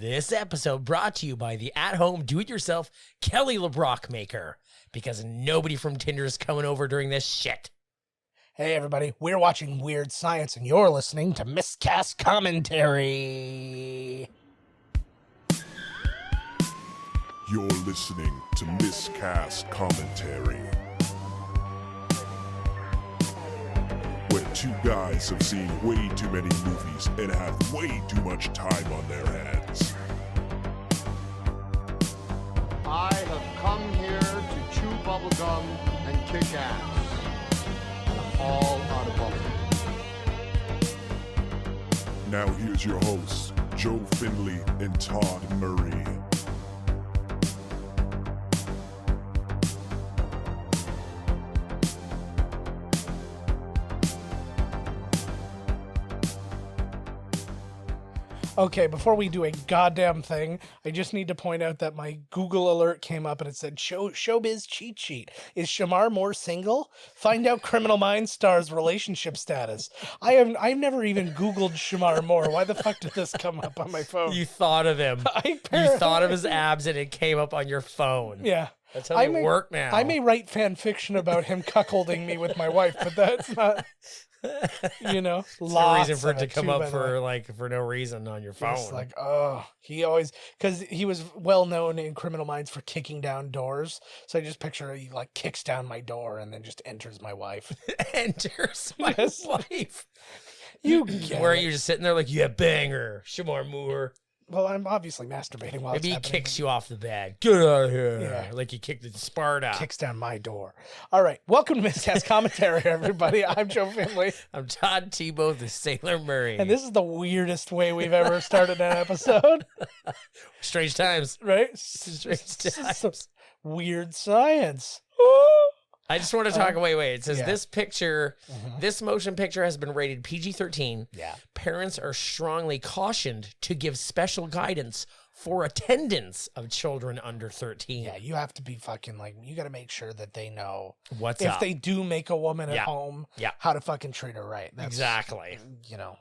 This episode brought to you by the at-home do-it-yourself Kelly LeBrock maker, because nobody from Tinder is coming over during this shit. Hey everybody, we're watching Weird Science and you're listening to Miscast Commentary. You're listening to Miscast Commentary, where two guys have seen way too many movies and have way too much time on their hands. I have come here to chew bubblegum and kick ass. And I'm all out of bubblegum. Now here's your hosts, Joe Finley and Todd Murray. Okay, before we do a goddamn thing, I just need to point out that my Google alert came up and it said, Showbiz cheat sheet. Is Shamar Moore single? Find out Criminal Minds star's relationship status. I've never even Googled Shamar Moore. Why the fuck did this come up on my phone? You thought of him. You thought of his abs and it came up on your phone. Yeah. That's how they work now. I may write fan fiction about him cuckolding me with my wife, but that's not... You know, lots reason for it to come up for no reason on your phone. It's like, oh, he always, because he was well known in Criminal Minds for kicking down doors. So I just picture he like kicks down my door and then just enters my wife. Enters my wife. You get Where it. are you just sitting there like, yeah, banger, Shamar Moore. Well, I'm obviously masturbating while Maybe it's he happening. kicks you off the bed. Get out of here. Yeah. Like you kicked the Sparta. Kicks down my door. All right. Welcome to Miscast Commentary, everybody. I'm Joe Finley. I'm Todd Tebow, the Sailor Murray. And this is the weirdest way we've ever started an episode. Strange times. Right? Strange This is times. some weird science. I just want to talk. Wait. It says yeah. this picture, this motion picture has been rated PG-13. Yeah. Parents are strongly cautioned to give special guidance for attendance of children under 13. Yeah, you have to be fucking like, you got to make sure that they know What's if up? they do make a woman at home, Yeah. how to fucking treat her right. That's, Exactly. You know,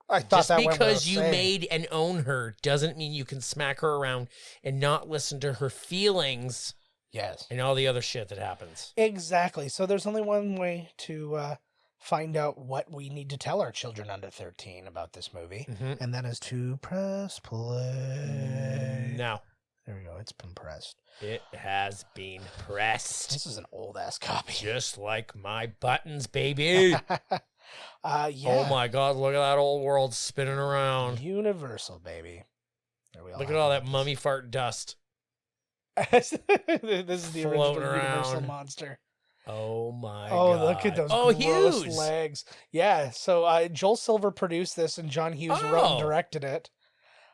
I thought Just that went without because you saying. made and own her doesn't mean you can smack her around and not listen to her feelings. Yes. And all the other shit that happens. Exactly. So there's only one way to find out what we need to tell our children under 13 about this movie, and that is to press play. No. There we go. It's been pressed. It has been pressed. This is an old-ass copy. Just like my buttons, baby. Yeah. Oh my God, look at that old world spinning around. Universal, baby. There we Look at all that mummy fart dust. This is the original Floating Universal around. monster. Oh my Oh, God. look at those gross Hughes legs. Yeah, so Joel Silver produced this and John Hughes wrote and directed it.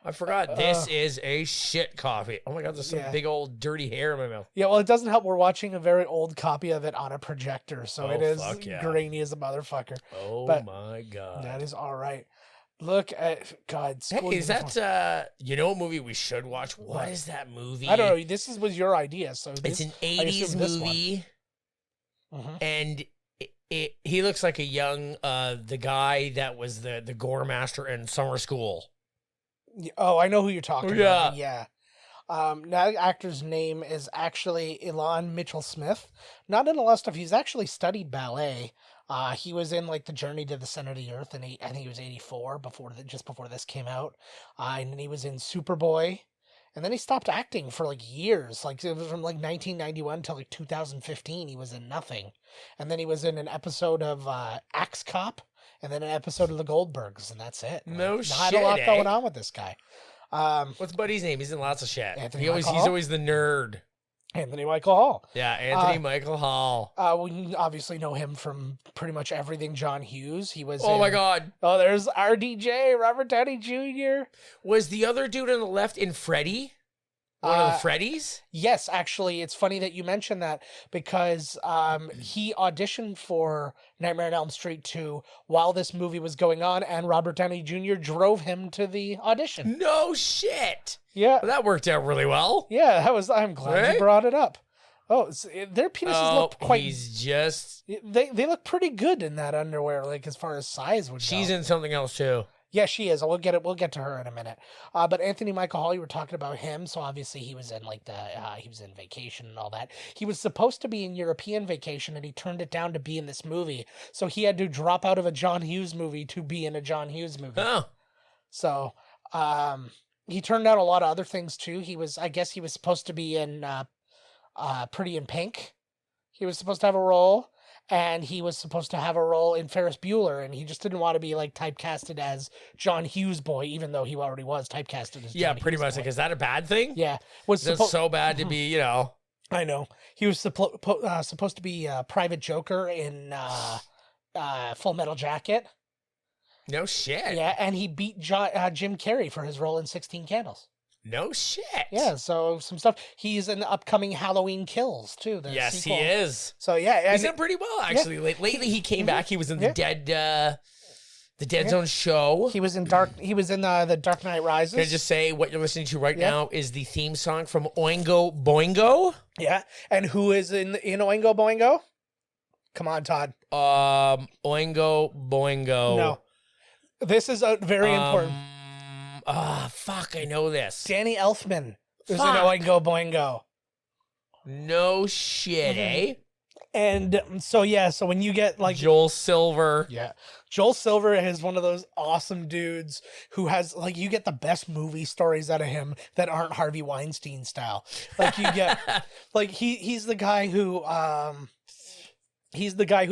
I forgot. This is a shit copy. Oh my God, there's some Yeah. big old dirty hair in my mouth. Yeah, well, it doesn't help. We're watching a very old copy of it on a projector, so Oh, it is fuck yeah. grainy as a motherfucker. Oh But my God. that is all right. Look at, God. Hey, school is uniform. that, you know what movie we should watch? What is that movie? I don't know. This was your idea, so It's an I 80s assume this one. movie, Mhm. and he looks like a young, the guy that was the gore master in summer school. Oh, I know who you're talking Yeah. about. Yeah. That actor's name is actually Elon Mitchell Smith. Not in a lot of stuff. He's actually studied ballet. He was in like the Journey to the Center of the Earth, and I think he was 84 just before this came out. And then he was in Superboy, and then he stopped acting for like years. Like it was from like 1991 till like 2015. He was in nothing, and then he was in an episode of Axe Cop, and then an episode of The Goldbergs, and that's it. No Not shit, a lot eh? going on with this guy. What's Buddy's name? He's in lots of shit. Anthony He's Michael Hall? always the nerd. Anthony Michael Hall. Yeah, Anthony Michael Hall. We obviously know him from pretty much everything John Hughes. He was Oh in- my God. Oh, there's RDJ, Robert Downey Jr. Was the other dude on the left in Freddy? One of the Freddies? Yes, actually, it's funny that you mentioned that because he auditioned for Nightmare on Elm Street 2 while this movie was going on, and Robert Downey Jr. drove him to the audition. No shit. Yeah. Well, that worked out really well. Yeah, I'm glad Right? you brought it up. Oh, their penises look quite... He's just... They look pretty good in that underwear, like as far as size would go. She's in something else too. Yeah, she is. We'll get to her in a minute. But Anthony Michael Hall, you were talking about him. So obviously he was in like he was in Vacation and all that. He was supposed to be in European Vacation and he turned it down to be in this movie. So he had to drop out of a John Hughes movie to be in a John Hughes movie. Oh. So, he turned out a lot of other things too. I guess he was supposed to be in, Pretty in Pink. He was supposed to have a role. And he was supposed to have a role in Ferris Bueller, and he just didn't want to be like typecasted as John Hughes boy, even though he already was typecasted as John pretty Hughes much. boy. Like, is that a bad thing? Yeah, It's so bad to be, you know. I know he was supposed to be Private Joker in Full Metal Jacket. No shit. Yeah, and he beat Jim Carrey for his role in 16 Candles. No shit. Yeah, so some stuff. He's in the upcoming Halloween Kills too. The Yes, sequel. he is. So yeah, He's done pretty well actually. Yeah. Lately, he came back. He was in the Dead Zone show. He was in the Dark Knight Rises. Can I just say what you're listening to right now is the theme song from Oingo Boingo? Yeah, and who is in Oingo Boingo? Come on, Todd. Oingo Boingo. No, this is a very important. Fuck, I know this. Danny Elfman is in Fuck. Oingo Boingo. No shit, eh? And so when you get like Joel Silver. Yeah. Joel Silver is one of those awesome dudes who has like you get the best movie stories out of him that aren't Harvey Weinstein style. Like you get like he's the guy who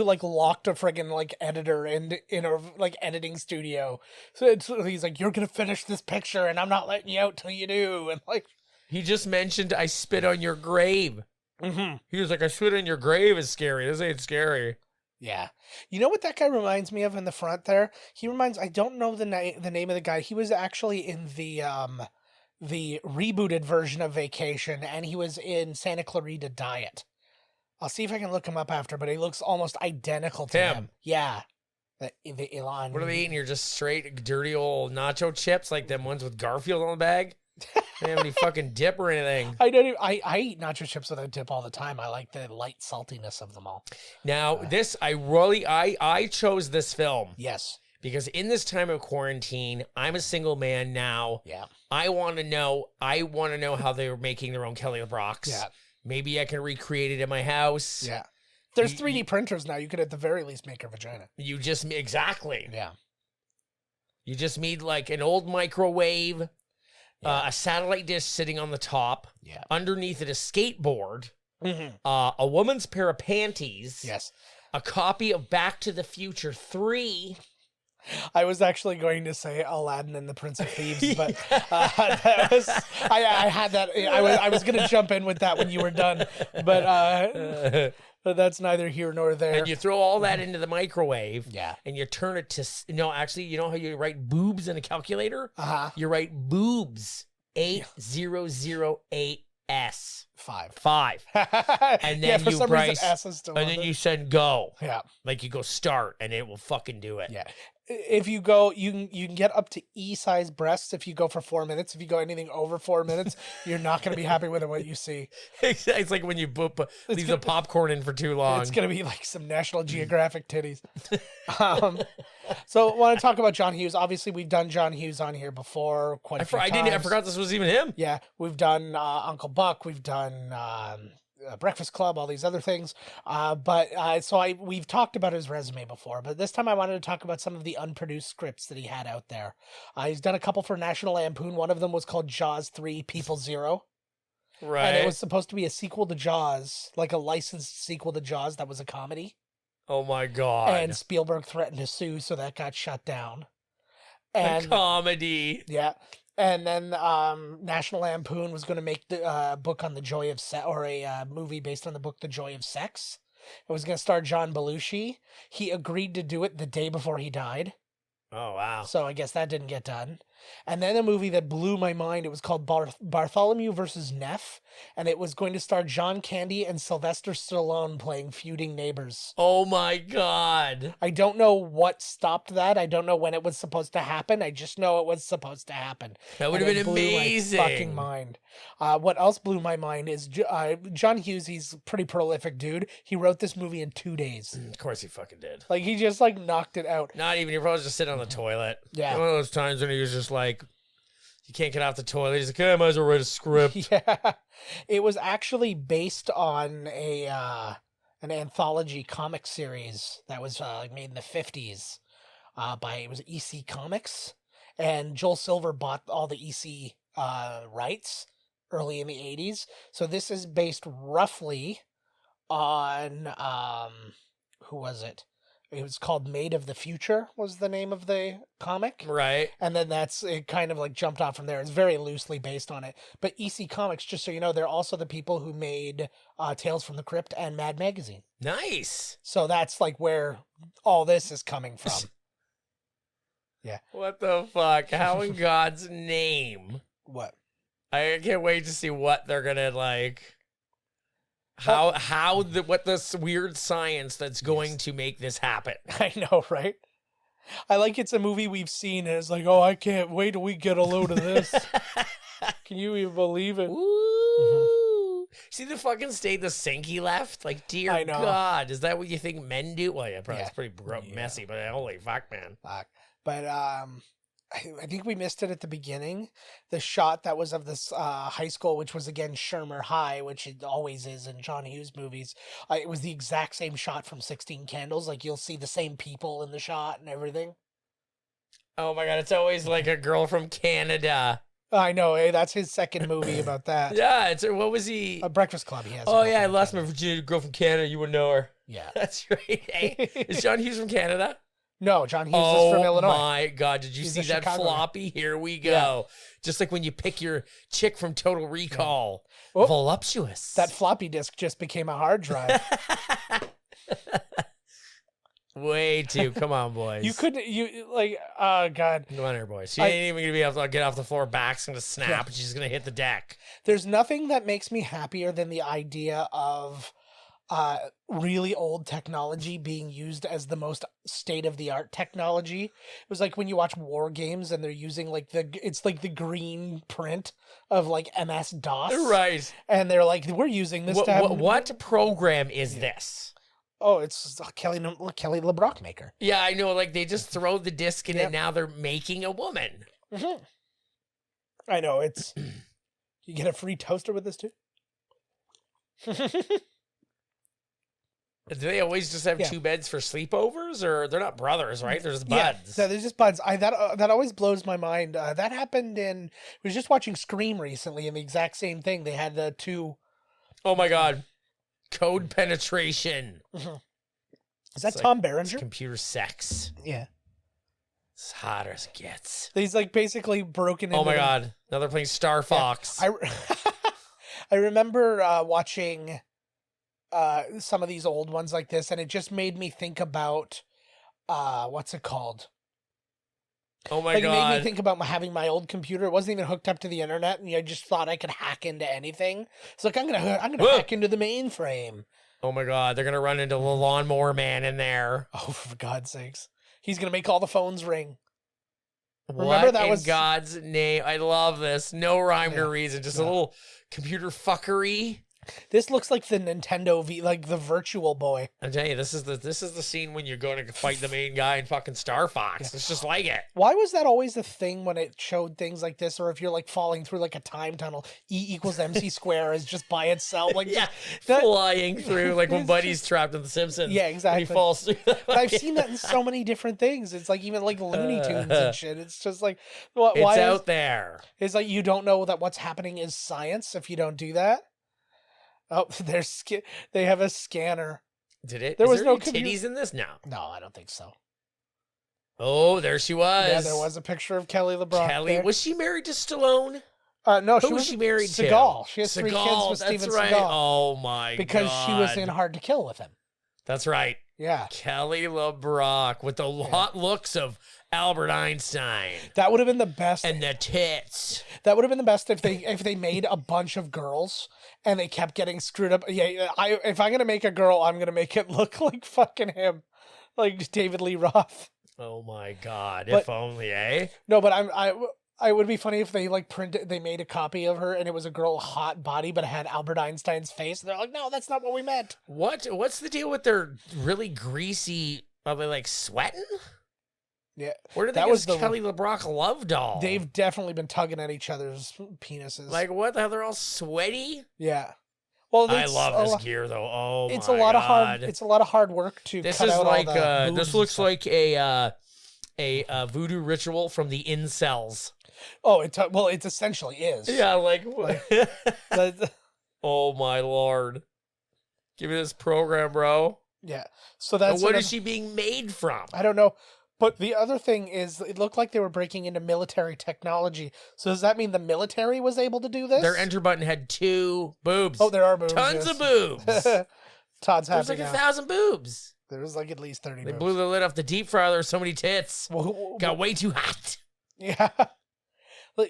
like locked a friggin' like editor in a like editing studio. So he's like, you're gonna finish this picture and I'm not letting you out till you do. And like He just mentioned I spit on your grave. mm-hmm. He was like, I spit on your grave is scary. This ain't scary. Yeah. You know what that guy reminds me of in the front there? I don't know the name of the guy. He was actually in the rebooted version of Vacation, and he was in Santa Clarita Diet. I'll see if I can look him up after, but he looks almost identical to him. Yeah. The Elon. What are they eating here? Just straight dirty old nacho chips like them ones with Garfield on the bag? They have any fucking dip or anything. I eat nacho chips with a dip all the time. I like the light saltiness of them all. Now, I chose this film. Yes. Because in this time of quarantine, I'm a single man now. Yeah. I want to know how they were making their own Kelly LeBrocks. Yeah. Maybe I can recreate it in my house. Yeah. There's 3D printers now. You could at the very least make a vagina. Exactly. Yeah. You just need like an old microwave, a satellite dish sitting on the top. Yeah. Underneath it, a skateboard, Mm-hmm. a woman's pair of panties. Yes. A copy of Back to the Future 3. I was actually going to say Aladdin and the Prince of Thieves, but that was I had that. I was going to jump in with that when you were done, but that's neither here nor there. And you throw all that into the microwave. Yeah. And you turn it to actually, you know how you write boobs in a calculator? Uh-huh. You write boobs 8008S. 5. And then for you some write, reason, S is still and on then there. you send go. Yeah. Like you go start and it will fucking do it. Yeah. If you go, you can get up to E-size breasts if you go for 4 minutes. If you go anything over 4 minutes, you're not going to be happy with what you see. It's like when you leave the popcorn in for too long. It's going to be like some National Geographic titties. So I want to talk about John Hughes. Obviously, we've done John Hughes on here before quite a few times. I forgot this was even him. Yeah, we've done Uncle Buck. We've done Breakfast Club, all these other things. We've talked about his resume before, but this time I wanted to talk about some of the unproduced scripts that he had out there. He's done a couple for National Lampoon. One of them was called Jaws 3 People Zero. Right. And it was supposed to be a sequel to Jaws, like a licensed sequel to Jaws that was a comedy. Oh my God. And Spielberg threatened to sue, so that got shut down. A comedy. Yeah. And then National Lampoon was going to make the book on the joy of sex, or a movie based on the book The Joy of Sex. It was going to star John Belushi. He agreed to do it the day before he died. Oh, wow. So I guess that didn't get done. And then a movie that blew my mind, it was called Bartholomew versus Neff, and it was going to star John Candy and Sylvester Stallone playing feuding neighbors. Oh my God. I don't know what stopped that. I don't know when it was supposed to happen. I just know it was supposed to happen. That would have been amazing. My fucking mind. What else blew my mind is John Hughes. He's a pretty prolific dude. He wrote this movie in 2 days. Of course he fucking did. Like, he just, like, knocked it out. Not even, he probably just sitting on the toilet. Yeah. One of those times when he was just like, you can't get off the toilet. He's like, I might as well write a script. Yeah. It was actually based on an anthology comic series that was made in the 50s it was EC Comics. And Joel Silver bought all the EC rights early in the 80s. So this is based roughly on, who was it? It was called Made of the Future was the name of the comic. Right. And then it kind of like jumped off from there. It's very loosely based on it. But EC Comics, just so you know, they're also the people who made Tales from the Crypt and Mad Magazine. Nice. So that's like where all this is coming from. Yeah. What the fuck? How in God's name? What? I can't wait to see what they're gonna like. What this weird science that's going to make this happen. I know, right? I like it's a movie we've seen and it's like, oh, I can't wait till we get a load of this. Can you even believe it? Woo! See the fucking state the sink he left? Like, dear I know. God, is that what you think men do? Well, yeah, probably Yeah. it's pretty messy, but holy fuck, man. Fuck. But I think we missed it at the beginning. The shot that was of this high school, which was again Shermer High, which it always is in John Hughes movies. It was the exact same shot from 16 Candles. Like, you'll see the same people in the shot and everything. Oh my God, it's always like a girl from Canada. I know, that's his second movie about that. Yeah, what was he? A Breakfast Club he has. Oh yeah, I lost my virginity, girl from Canada. You would know her. Yeah. That's right. Hey, is John Hughes from Canada? No, John Hughes is from Illinois. Oh my God, did you He's see a that Chicago floppy? Here we go. Just like when you pick your chick from Total Recall. Oh. Voluptuous. That floppy disk just became a hard drive. Way too. Come on, boys. Oh God. Come on here, boys. She ain't even going to be able to get off the floor. Back's going to snap and she's going to hit the deck. There's nothing that makes me happier than the idea of really old technology being used as the most state-of-the-art technology. It was like when you watch war games and they're using it's like the green print of like MS-DOS. Right. And they're like, we're using this to have... What program is this? Oh, it's Kelly LeBrock maker. Yeah, I know. Like, they just throw the disc in and now they're making a woman. Mm-hmm. I know. It's... You get a free toaster with this, too? Do they always just have two beds for sleepovers? Or they're not brothers, right? They're just buds. Yeah, they're just buds. That always blows my mind. That happened I was just watching Scream recently, and the exact same thing. They had the two... Oh, my God. Code penetration. Mm-hmm. Is that Tom Berenger? Computer sex. Yeah. It's hot as it gets. He's like basically broken into... Oh my God. Now they're playing Star Fox. Yeah. I remember watching some of these old ones like this, and it just made me think about what's it called? Oh my God. It made me think about having my old computer. It wasn't even hooked up to the internet, and I just thought I could hack into anything. It's like, I'm gonna hack into the mainframe. Oh my God. They're going to run into the lawnmower man in there. Oh, for God's sakes. He's going to make all the phones ring. Remember that was God's name. I love this. No rhyme or reason. Just a little computer fuckery. This looks like the Nintendo like the Virtual Boy. I tell you, this is the scene when you're going to fight the main guy in fucking Star Fox. It's just like it. Why was that always the thing when it showed things like this, or if you're like falling through like a time tunnel, E=MC square is just by itself, like flying through, like when Buddy's trapped in The Simpsons. Yeah, exactly. He falls through. But I've seen that in so many different things. It's like even like Looney Tunes and shit. It's just like it's out there. It's like you don't know that what's happening is science if you don't do that. Oh, they have a scanner. Did it? There was no titties in this? No. No, I don't think so. Oh, there she was. Yeah, there was a picture of Kelly LeBrock. Kelly, was she married to Stallone? No, Who was she married to? Seagal. She has 3 kids with Steven right. Seagal. Oh my God. Because she was in Hard to Kill with him. That's right. Yeah. Kelly LeBrock with the hot looks of Albert Einstein. That would have been the best. And the tits. That would have been the best if they made a bunch of girls and they kept getting screwed up. Yeah, if I'm gonna make a girl, I'm gonna make it look like fucking him, like David Lee Roth. Oh my God! But, if only, eh? No, but I would be funny if they like they made a copy of her and it was a girl hot body, but it had Albert Einstein's face. And they're like, no, that's not what we meant. What's the deal with their really greasy? Are they like sweating? Yeah, Where did they get this Kelly LeBrock love doll? They've definitely been tugging at each other's penises. Like what the hell? They're all sweaty. Yeah. Well, I love this gear though. Oh, it's my a lot God. of hard. It's a lot of hard work to. This cut is out like all the this looks like a voodoo ritual from the incels. Oh, it essentially is. Yeah, like The- oh my Lord, give me this program, bro. yeah. So that's What is she being made from? I don't know. But the other thing is, it looked like they were breaking into military technology. So does that mean the military was able to do this? Their enter button had 2 boobs. Oh, there are boobs. Tons yes. of boobs. Todd's happy There's like now. 1,000 boobs. There was like at least 30 They boobs. blew the lid off the deep fryer. There were so many tits. Well, Got way too hot. yeah.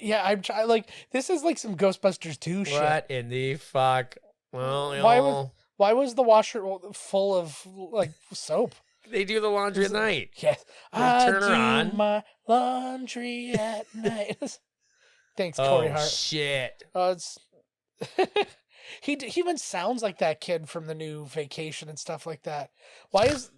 Yeah, I'm trying. Like, this is like some Ghostbusters 2 shit. What in the fuck? Well, you Why know, Why was the washer full of like soap? they do the laundry at night. Yes. They I turn her do on. my laundry at night. Thanks, Corey Oh, Hart. shit. It's he even sounds like that kid from the new Vacation and stuff like that. Why is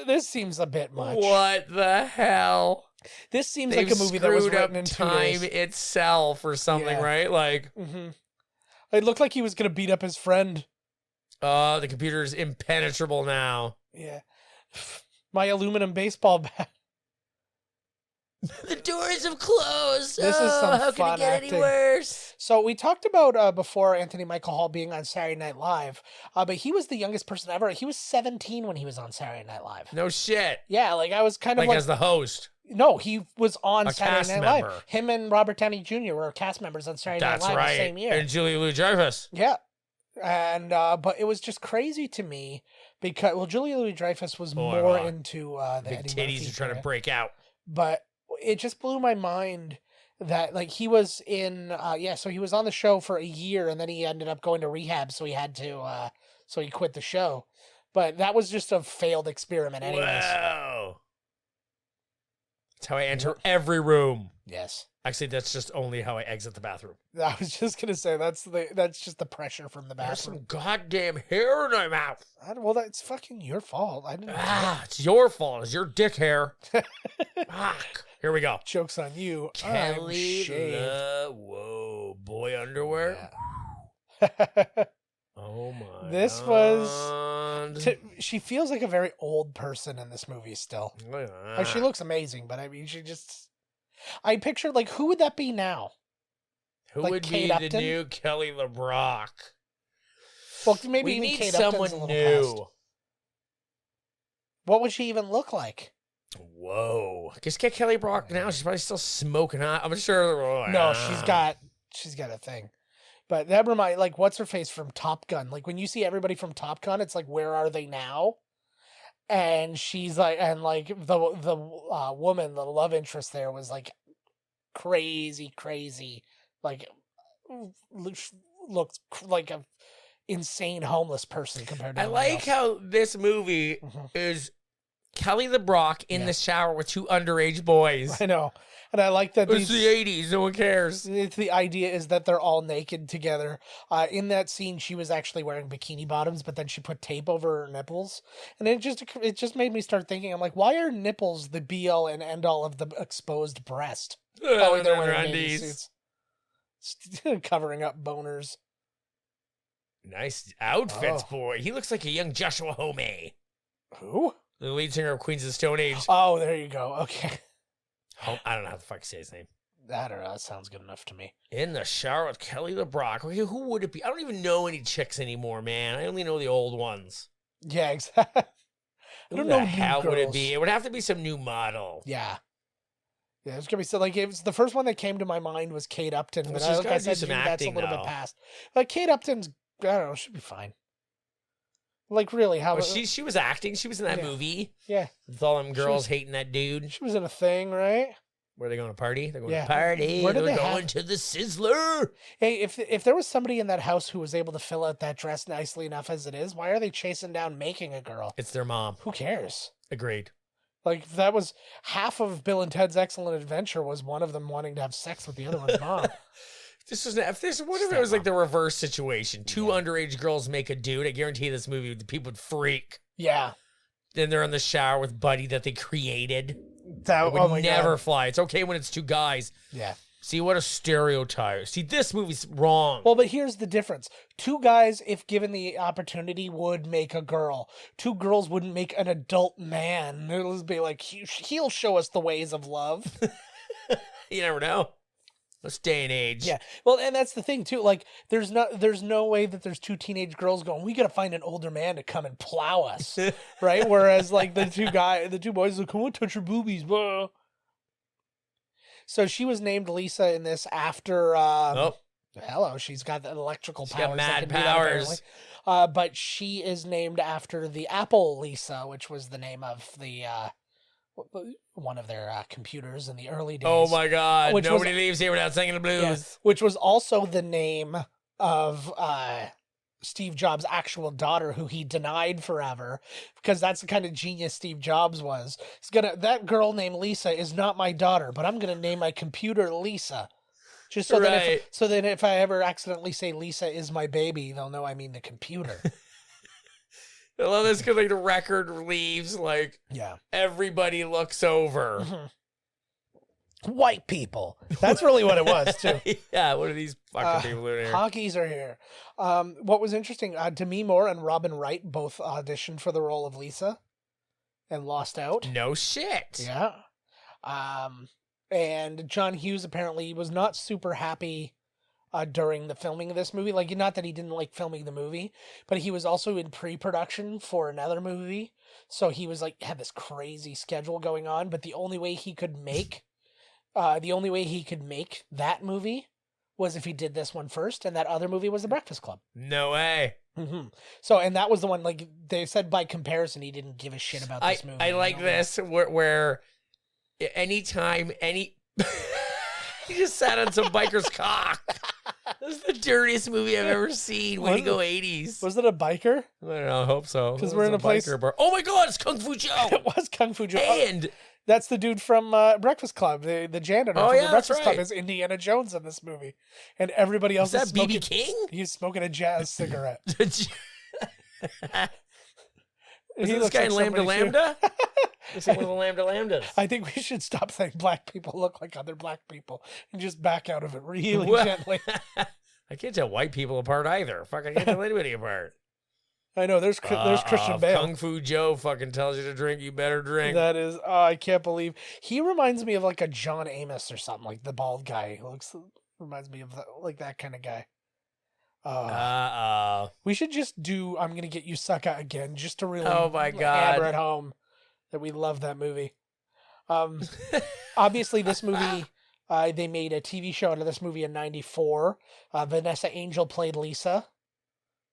this seems a bit much? What the hell? This seems They've like a movie that was screwed up written in 2 time days. itself or something, Yeah. right? Like, It looked like he was gonna beat up his friend. oh, the computer's impenetrable now. Yeah, my aluminum baseball bat. The doors have closed. This is some how fun can it get acting. any worse? So we talked about before Anthony Michael Hall being on Saturday Night Live, but he was the youngest person ever. He was 17 when he was on Saturday Night Live. No shit. Yeah, like I was kind of Like as the host. no, he was on A Saturday cast Night member. Live. Him and Robert Downey Jr. were cast members on Saturday That's Night Live right. the same year. And Julia Louis-Dreyfus. Yeah. And but it was just crazy to me because Julia Louis-Dreyfus was more into the Big Eddie titties Murphy are trying to era. break out. But it just blew my mind that like he was in so he was on the show for a year and then he ended up going to rehab, so he had to so he quit the show. But that was just a failed experiment anyways. Wow. That's how I enter every room. Yes. Actually, that's just only how I exit the bathroom. I was just gonna say that's just the pressure from the There's bathroom. some goddamn hair in my mouth. Well, that's fucking your fault. I didn't. It's your fault. It's your dick hair. Fuck. Here we go. Joke's on you. Kelly, I'm shaved. whoa, boy underwear. Yeah. Oh my. This was. She feels like a very old person in this movie still. She looks amazing, but I mean, I pictured like who would that be now? Who like would Kate be Upton? the new Kelly LeBrock? Well, maybe We even need Kate Upton's a someone little past. new. What would she even look like? Whoa. Just get Kelly LeBrock now. She's probably still smoking hot. I'm sure. No, she's got a thing. But that reminds, like, what's her face from Top Gun? Like, when you see everybody from Top Gun, it's like, where are they now? And she's like, and like the woman, the love interest there was like crazy, like looked like a insane homeless person compared to. I like how this movie is Kelly LeBrock in the shower with 2 underage boys. I know. And I like that It's the 80s. No one cares. The idea is that they're all naked together. In that scene, she was actually wearing bikini bottoms, but then she put tape over her nipples. And it just made me start thinking, I'm like, why are nipples the be-all and end-all of the exposed breast? Oh, They're wearing bathing suits. Covering up boners. Nice outfits, boy. He looks like a young Joshua Homme. Who? The lead singer of Queens of the Stone Age. Oh, there you go. Okay. I don't know how the fuck to say his name. I don't know. That sounds good enough to me. In the shower with Kelly LeBrock. Okay, who would it be? I don't even know any chicks anymore, man. I only know the old ones. Yeah, exactly. Who the hell would it be? It would have to be some new model. Yeah. Yeah, it's gonna be so like it was the first one that came to my mind was Kate Upton, but she's like gotta I do said, some that's a acting little now. bit past. Like Kate Upton's, I don't know, should be fine. Like, really, how... Well, she was acting. She was in that movie. Yeah. With all them girls hating that dude. She was in a thing, right? Where are they going to party? They're going Yeah. to party. Where did They're they going to the Sizzler. Hey, if there was somebody in that house who was able to fill out that dress nicely enough as it is, why are they chasing down making a girl? It's their mom. Who cares? Agreed. Like, that was half of Bill and Ted's Excellent Adventure was one of them wanting to have sex with the other one's mom. What if it was like the reverse situation? Two underage girls make a dude. I guarantee this movie, the people would freak. Yeah. Then they're in the shower with Buddy that they created. That It would never fly. It's okay when it's two guys. Yeah. See, what a stereotype. See, this movie's wrong. Well, but here's the difference. Two guys, if given the opportunity, would make a girl. Two girls wouldn't make an adult man. It'll be like, he'll show us the ways of love. You never know. This day and age. Yeah. Well, and that's the thing, too. Like, there's no way that there's two teenage girls going, we got to find an older man to come and plow us. Right? Whereas, like, the two boys are like, come on, touch your boobies. Blah. So she was named Lisa in this after... Hello, she's got the electrical powers. She's got mad powers. But she is named after the Apple Lisa, which was the name of the... one of their computers in the early days. Oh my God. Nobody leaves here without singing the blues. Yeah, which was also the name of Steve Jobs' actual daughter, who he denied forever, because that's the kind of genius Steve Jobs was. That girl named Lisa is not my daughter, but I'm going to name my computer Lisa. Just so that if I ever accidentally say Lisa is my baby, they'll know I mean the computer. I love this because like the record leaves, like everybody looks over. Mm-hmm. White people. That's really what it was too. Yeah, what are these fucking people doing here? Honkies are here. What was interesting, Demi Moore and Robin Wright both auditioned for the role of Lisa and lost out. No shit. Yeah. And John Hughes apparently was not super happy during the filming of this movie. Like, not that he didn't like filming the movie, but he was also in pre-production for another movie. So he was like, had this crazy schedule going on, but the only way he could make that movie was if he did this one first, and that other movie was The Breakfast Club. No way. Mm-hmm. So, and that was the one, like, they said by comparison, he didn't give a shit about this movie. I like this, where anytime he just sat on some biker's cock. This is the dirtiest movie I've ever seen. Way to go, 80s. Was it a biker? I don't know. I hope so. Because we're in a place. Bar. Oh my God, it's Kung Fu Joe. It was Kung Fu Joe. And that's the dude from Breakfast Club. The janitor from the Breakfast Club is Indiana Jones in this movie. And everybody else is smoking. Is that B.B. King? He's smoking a jazz cigarette. Is this guy in Lambda Lambda? He's one of the Lambda Lambdas. I think we should stop saying black people look like other black people and just back out of it really gently. I can't tell white people apart either. Fuck, I can't tell anybody apart. I know, there's Christian Bale. Kung Fu Joe fucking tells you to drink, you better drink. That is, I can't believe. He reminds me of like a John Amos or something, like the bald guy. Reminds me of like that kind of guy. We should just do I'm Gonna Get You Sucka again, just to really hammer at home that we love that movie. Obviously, this movie, they made a TV show out of this movie in '94. Vanessa Angel played Lisa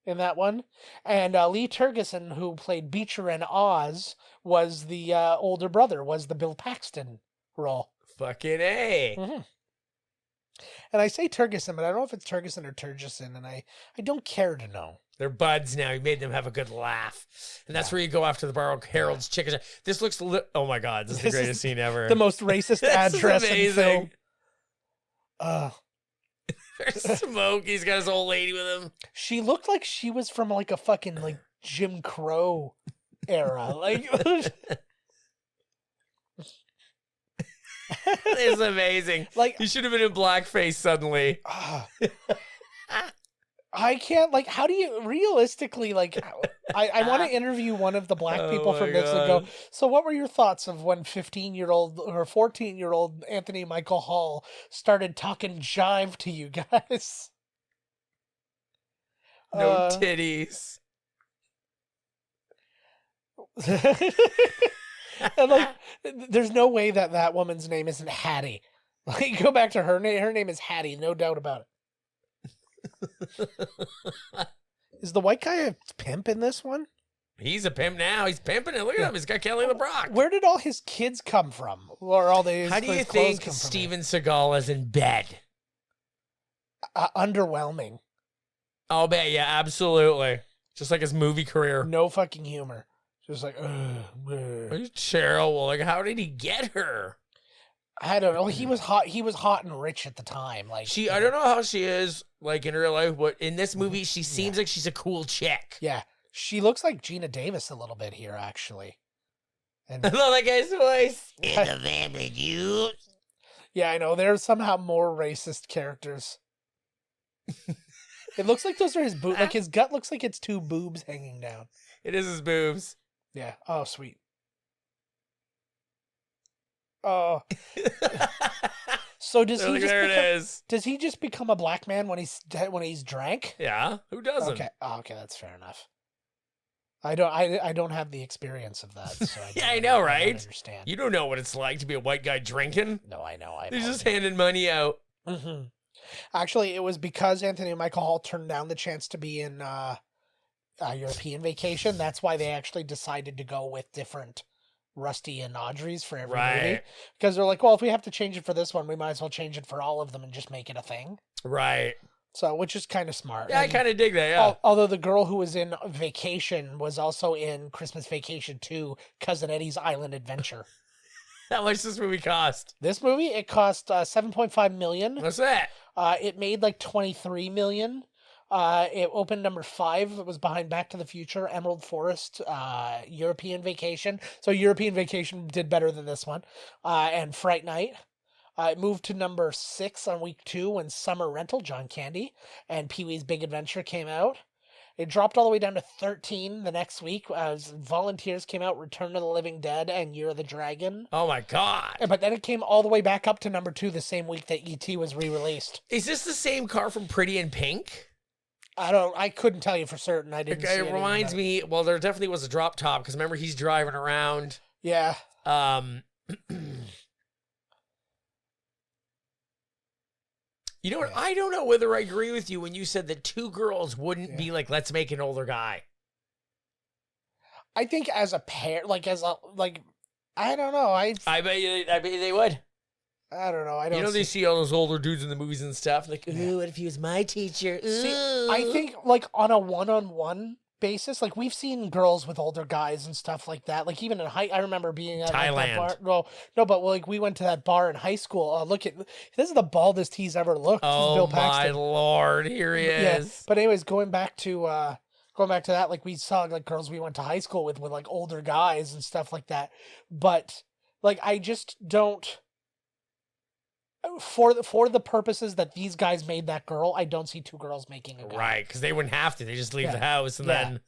in that one. And Lee Tergesen, who played Beecher in Oz, was the older brother, was the Bill Paxton role. Fucking A. Mm-hmm. And I say Tergesen, but I don't know if it's Tergesen or Tergesen, and I don't care to know. They're buds now. He made them have a good laugh. And that's where you go after the Borrowed Harold's Chicken. This looks... oh, my God. This is the greatest scene ever. The most racist address in film. There's smoke. He's got his old lady with him. She looked like she was from, like, a fucking, like, Jim Crow era. Like... It's amazing. Like, he should have been in blackface suddenly. I can't, like, how do you realistically, like, I want to interview one of the black people from this and go, so what were your thoughts of when 15-year-old or 14-year-old Anthony Michael Hall started talking jive to you guys? No titties. And, like, there's no way that woman's name isn't Hattie. Like, go back to her name. Her name is Hattie, no doubt about it. Is the white guy a pimp in this one? He's a pimp now. He's pimping it. Look at him. He's got Kelly LeBrock. Where did all his kids come from? Or all the How do you think Steven Seagal is in bed? Underwhelming. I'll bet. Yeah, absolutely. Just like his movie career. No fucking humor. Just like, Cheryl. Like, how did he get her? I don't know. He was hot. He was hot and rich at the time. Like I don't know how she is like in real life, but in this movie, she seems like she's a cool chick. Yeah, she looks like Gina Davis a little bit here, actually. And I love that guy's voice. In the family, dude. Yeah, I know. They're somehow more racist characters. It looks like those are his boobs. Like his gut looks like it's two boobs hanging down. It is his boobs. Yeah. Oh, sweet. Oh. So does he? Does he just become a black man when he's drank? Yeah. Who doesn't? Okay. Oh, okay, that's fair enough. I don't have the experience of that. So yeah, I know, right? I don't understand. You don't know what it's like to be a white guy drinking. No, I know. They're just handing money out. Mm-hmm. Actually, it was because Anthony Michael Hall turned down the chance to be in European Vacation. That's why they actually decided to go with different Rusty and Audrey's for every movie. Because they're like, well, if we have to change it for this one, we might as well change it for all of them and just make it a thing. Right. So, which is kind of smart. Yeah, I kind of dig that, yeah. Although the girl who was in Vacation was also in Christmas Vacation 2, Cousin Eddie's Island Adventure. How much does this movie cost? This movie, it cost $7.5 million. What's that? It made like $23 million. It opened number 5. It was behind Back to the Future, Emerald Forest, European Vacation. So European Vacation did better than this one. And Fright Night. It moved to number 6 on week 2 when Summer Rental, John Candy, and Pee-wee's Big Adventure came out. It dropped all the way down to 13 the next week as Volunteers came out, Return to the Living Dead, and Year of the Dragon. Oh my God. But then it came all the way back up to number 2 the same week that E.T. was re-released. Is this the same car from Pretty in Pink? I couldn't tell you for certain. I didn't see it reminds me, well, there definitely was a drop top, because remember he's driving around. Yeah. You know what? I don't know whether I agree with you when you said that 2 girls wouldn't be like, let's make an older guy. I think as a pair, I don't know. I bet they would. I don't know. I don't. They see all those older dudes in the movies and stuff. Like, ooh, what if he was my teacher? Ooh. See, I think on a one-on-one basis, we've seen girls with older guys and stuff like that. Like even in I remember being at Thailand. That bar. No, but we went to that bar in high school. Look at this is the baldest he's ever looked. Oh Bill Paxton. My Lord, here he is. Yeah. But anyways, going back to that, we saw girls we went to high school with older guys and stuff like that. But I just don't. For the purposes that these guys made that girl, I don't see 2 girls making a guy. Right, because they wouldn't have to. They just leave the house and then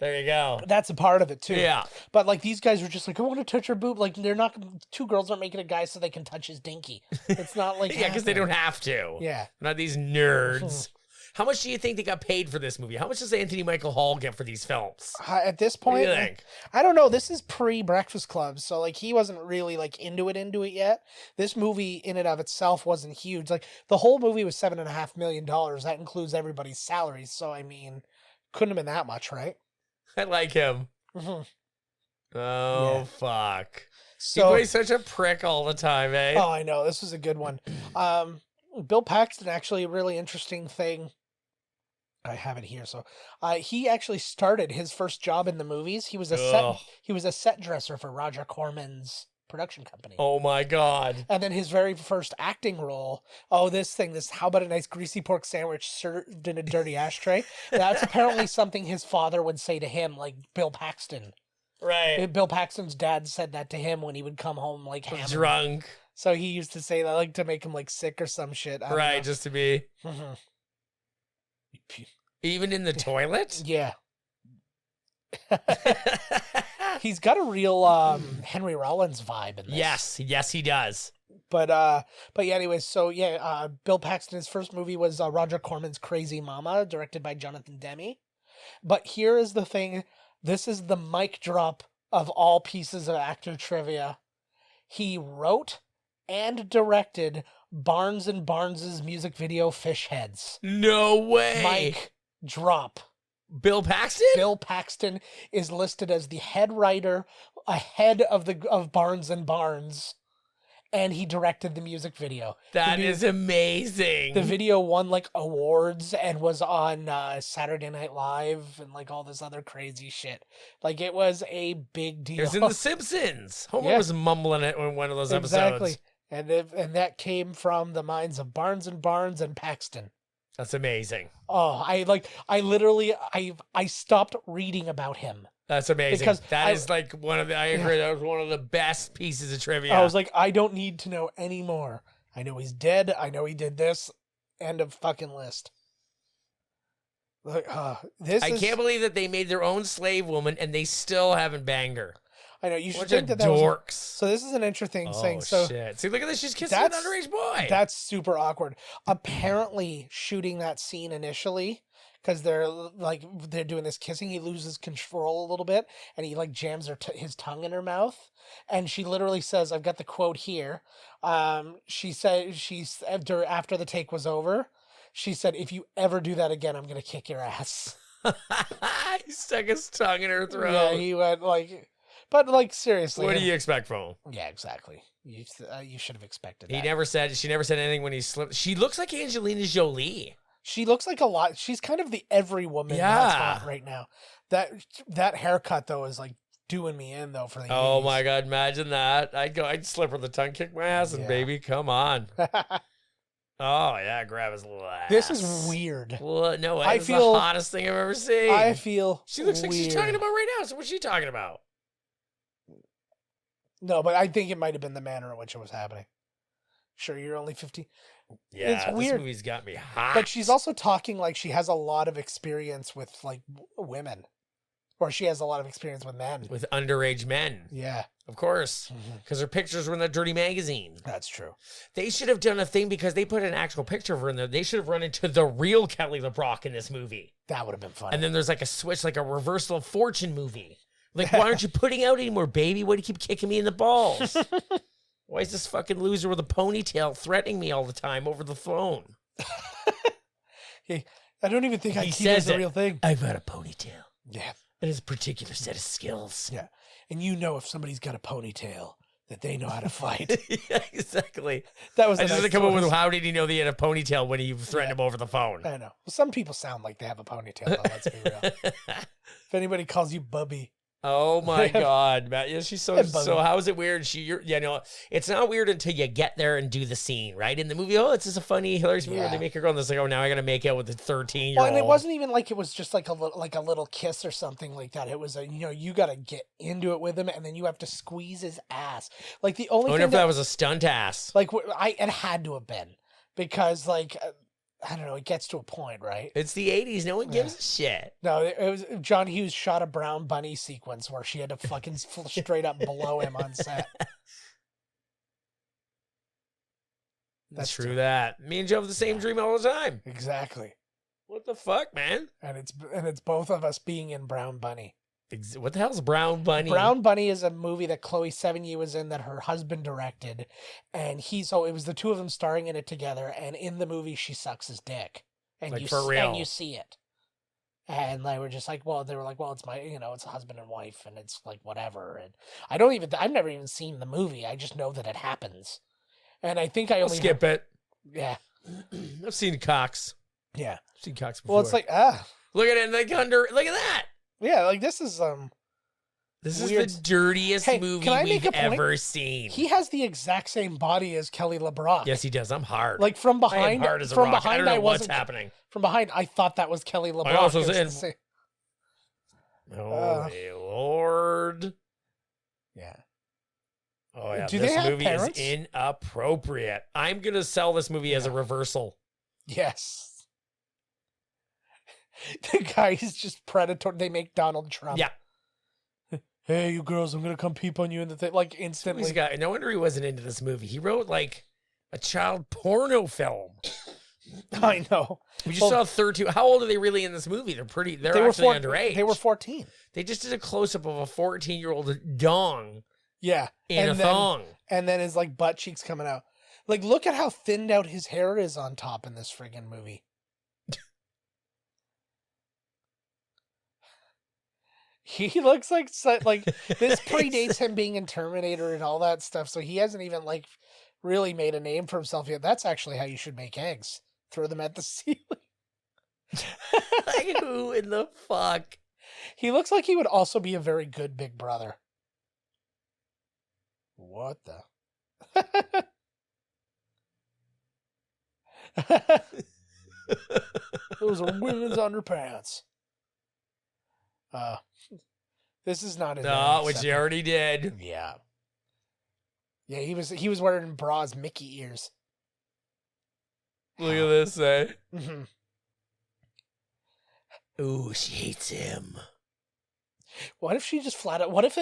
there you go. That's a part of it too. Yeah. But these guys were just I want to touch her boob. They're not 2 girls aren't making a guy so they can touch his dinky. It's not like yeah, because they don't have to. Yeah. Not these nerds. How much do you think they got paid for this movie? How much does Anthony Michael Hall get for these films? At this point, what do you think? I don't know. This is pre-Breakfast Club, so he wasn't really into it yet. This movie in and of itself wasn't huge. The whole movie was $7.5 million. That includes everybody's salaries. So couldn't have been that much, right? I like him. Mm-hmm. Oh Yeah. Fuck! So he plays such a prick all the time, eh? Oh, I know. This was a good one. Bill Paxton, actually, a really interesting thing. I have it here. So, he actually started his first job in the movies. He was a set dresser for Roger Corman's production company. Oh my God! And then his very first acting role. This how about a nice greasy pork sandwich served in a dirty ashtray? That's apparently something his father would say to him, Bill Paxton. Right. Bill Paxton's dad said that to him when he would come home hammered. Drunk. So he used to say that to make him sick or some shit. Right, just to be. Mm-hmm. Even in the toilet? Yeah. He's got a real Henry Rollins vibe in this. Yes, he does. But yeah, anyways, so yeah, Bill Paxton's first movie was Roger Corman's Crazy Mama, directed by Jonathan Demme. But here is the thing, this is the mic drop of all pieces of actor trivia. He wrote and directed Barnes and Barnes's music video Fish Heads. No way. Mic drop. Bill Paxton? Bill Paxton is listed as the head writer, ahead of Barnes and Barnes, and he directed the music video. That is amazing. The video won like awards and was on Saturday Night Live and like all this other crazy shit. Like it was a big deal. It was in The Simpsons. Homer was mumbling it in one of those episodes. Exactly. And that came from the minds of Barnes and Barnes and Paxton. That's amazing. Oh, I stopped reading about him. That's amazing. Because I agree. That was one of the best pieces of trivia. I was like, I don't need to know anymore. I know he's dead. I know he did this. End of fucking list. Like, I can't believe that they made their own slave woman and they still haven't banged her. I know. You should Bunch think of that was dorks. so this is an interesting thing. Oh, So shit. See, look at this. She's kissing an underage boy. That's super awkward. Apparently, shooting that scene initially, because they're doing this kissing, he loses control a little bit, and he like jams his tongue in her mouth, and she literally says, "I've got the quote here." She said after the take was over, she said, "If you ever do that again, I'm gonna kick your ass." He stuck his tongue in her throat. Yeah, he went like. But like seriously, what do you expect from him? Yeah, exactly. You should have expected that. She never said anything when he slipped. She looks like Angelina Jolie. She looks like a lot. She's kind of the every woman that's hot right now. That haircut though is like doing me in though for the. Oh 80s. my God! Imagine that. I'd slip her the tongue, kick my ass, and baby, come on. Oh yeah, grab his little ass. This is weird. Well, no way. It's the hottest thing I've ever seen. I feel she looks like weird. she's talking about right now. So what's she talking about? No, but I think it might have been the manner in which it was happening. Sure, you're only 50. Yeah, it's weird. This movie's got me hot. But she's also talking like she has a lot of experience with like women, or she has a lot of experience with men, with underage men. Yeah, of course, because her pictures were in that dirty magazine. That's true. They should have done a thing because they put an actual picture of her in there. They should have run into the real Kelly LeBrock in this movie. That would have been fun. And then there's like a switch, like a reversal of fortune movie. Like, why aren't you putting out anymore, baby? Why do you keep kicking me in the balls? Why is this fucking loser with a ponytail threatening me all the time over the phone? Hey, I don't even think IQ is the real thing. I've got a ponytail. Yeah. It is a particular set of skills. Yeah. And you know if somebody's got a ponytail, that they know how to fight. Yeah, exactly. That was I just come up with how did he know they had a ponytail when he threatened him over the phone? I know. Well, some people sound like they have a ponytail, though, let's be real. If anybody calls you Bubby. Oh my God, Matt. Yeah, she's so how is it weird? It's not weird until you get there and do the scene, right? In the movie, it's just a funny, hilarious movie where they make her go on this, like, oh, now I gotta make out with a 13-year-old. Well, and it wasn't even like it was just like a little kiss or something like that. It was you gotta get into it with him, and then you have to squeeze his ass. Like the only. I wonder if that was a stunt ass. Like it had to have been, because like. I don't know. It gets to a point, right? It's the 80s. No one gives a shit. No, it was John Hughes shot a brown bunny sequence where she had to fucking straight up blow him on set. That's true. That me and Joe have the same dream all the time. Exactly. What the fuck, man? And it's both of us being in Brown Bunny. What the hell's Brown Bunny? Brown Bunny is a movie that Chloe Sevigny was in that her husband directed, and it was the two of them starring in it together. And in the movie, she sucks his dick, and like for real, and you see it. And they were just like, it's it's a husband and wife, and it's like whatever. And I've never even seen the movie. I just know that it happens, and I think I'll skip it. Yeah, I've seen Cox. Yeah, I've seen Cox before. Well, it's like look at it, like look at that. Yeah, like this is This weird. is the dirtiest movie we've ever seen. He has the exact same body as Kelly LeBrock. Yes, he does. I'm hard. Like from behind, I am hard as a rock. I don't know what's happening. From behind, I thought that was Kelly LeBrock. I also said, oh my Lord. Yeah. Oh yeah. This movie is inappropriate. I'm gonna sell this movie as a reversal. Yes. The guy is just predatory. They make Donald Trump. Yeah. Hey, you girls, I'm gonna come peep on you in the thing. Like instantly. No wonder he wasn't into this movie. He wrote like a child porno film. I know. We just saw 13. How old are they really in this movie? They're actually underage. They were 14. They just did a close up of a 14-year-old dong. Yeah. In a thong. And then his like butt cheeks coming out. Like, look at how thinned out his hair is on top in this friggin' movie. He looks like this predates him being in Terminator and all that stuff, so he hasn't even like really made a name for himself yet. That's actually how you should make eggs. Throw them at the ceiling. Like, who in the fuck? He looks like he would also be a very good big brother. What the? Those are women's underpants. This is not his No, which he already did. Yeah. Yeah, he was wearing bras Mickey ears. Look at this, eh? Mm-hmm. Ooh, she hates him. What if she just flat out? What if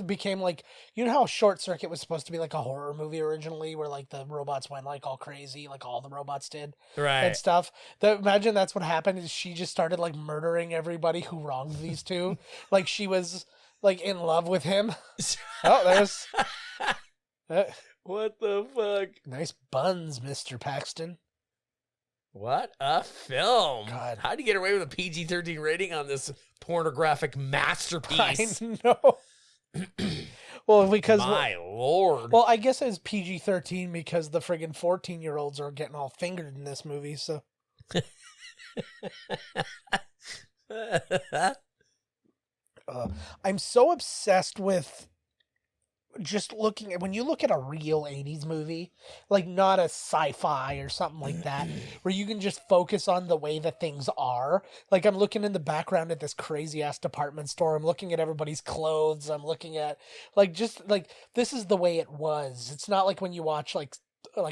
became like, you know how Short Circuit was supposed to be like a horror movie originally, where like the robots went like all crazy, like all the robots did, Right? And stuff. Imagine that's what happened. Is she just started like murdering everybody who wronged these two? Like she was like in love with him. Oh, there's what the fuck? Nice buns, Mr. Paxton. What a film! God. How'd you get away with a PG-13 rating on this pornographic masterpiece? I know. Well, because my lord. Well, I guess it's PG-13 because the friggin' 14-year-olds are getting all fingered in this movie. So. I'm so obsessed with just looking at, when you look at a real 80s movie, like not a sci-fi or something like that, where you can just focus on the way that things are. Like I'm looking in the background at this crazy ass department store. I'm looking at everybody's clothes. I'm looking at just this is the way it was. It's not like when you watch like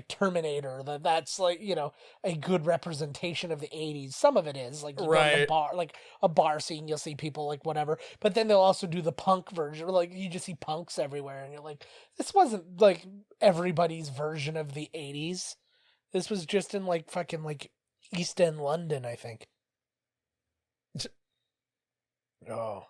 Terminator, that's like, you know, a good representation of the 80s. Some of it is like you go to the bar, like a bar scene, you'll see people like whatever, but then they'll also do the punk version, like you just see punks everywhere and you're like, this wasn't like everybody's version of the 80s. This was just in like fucking like East End London, I think. Oh.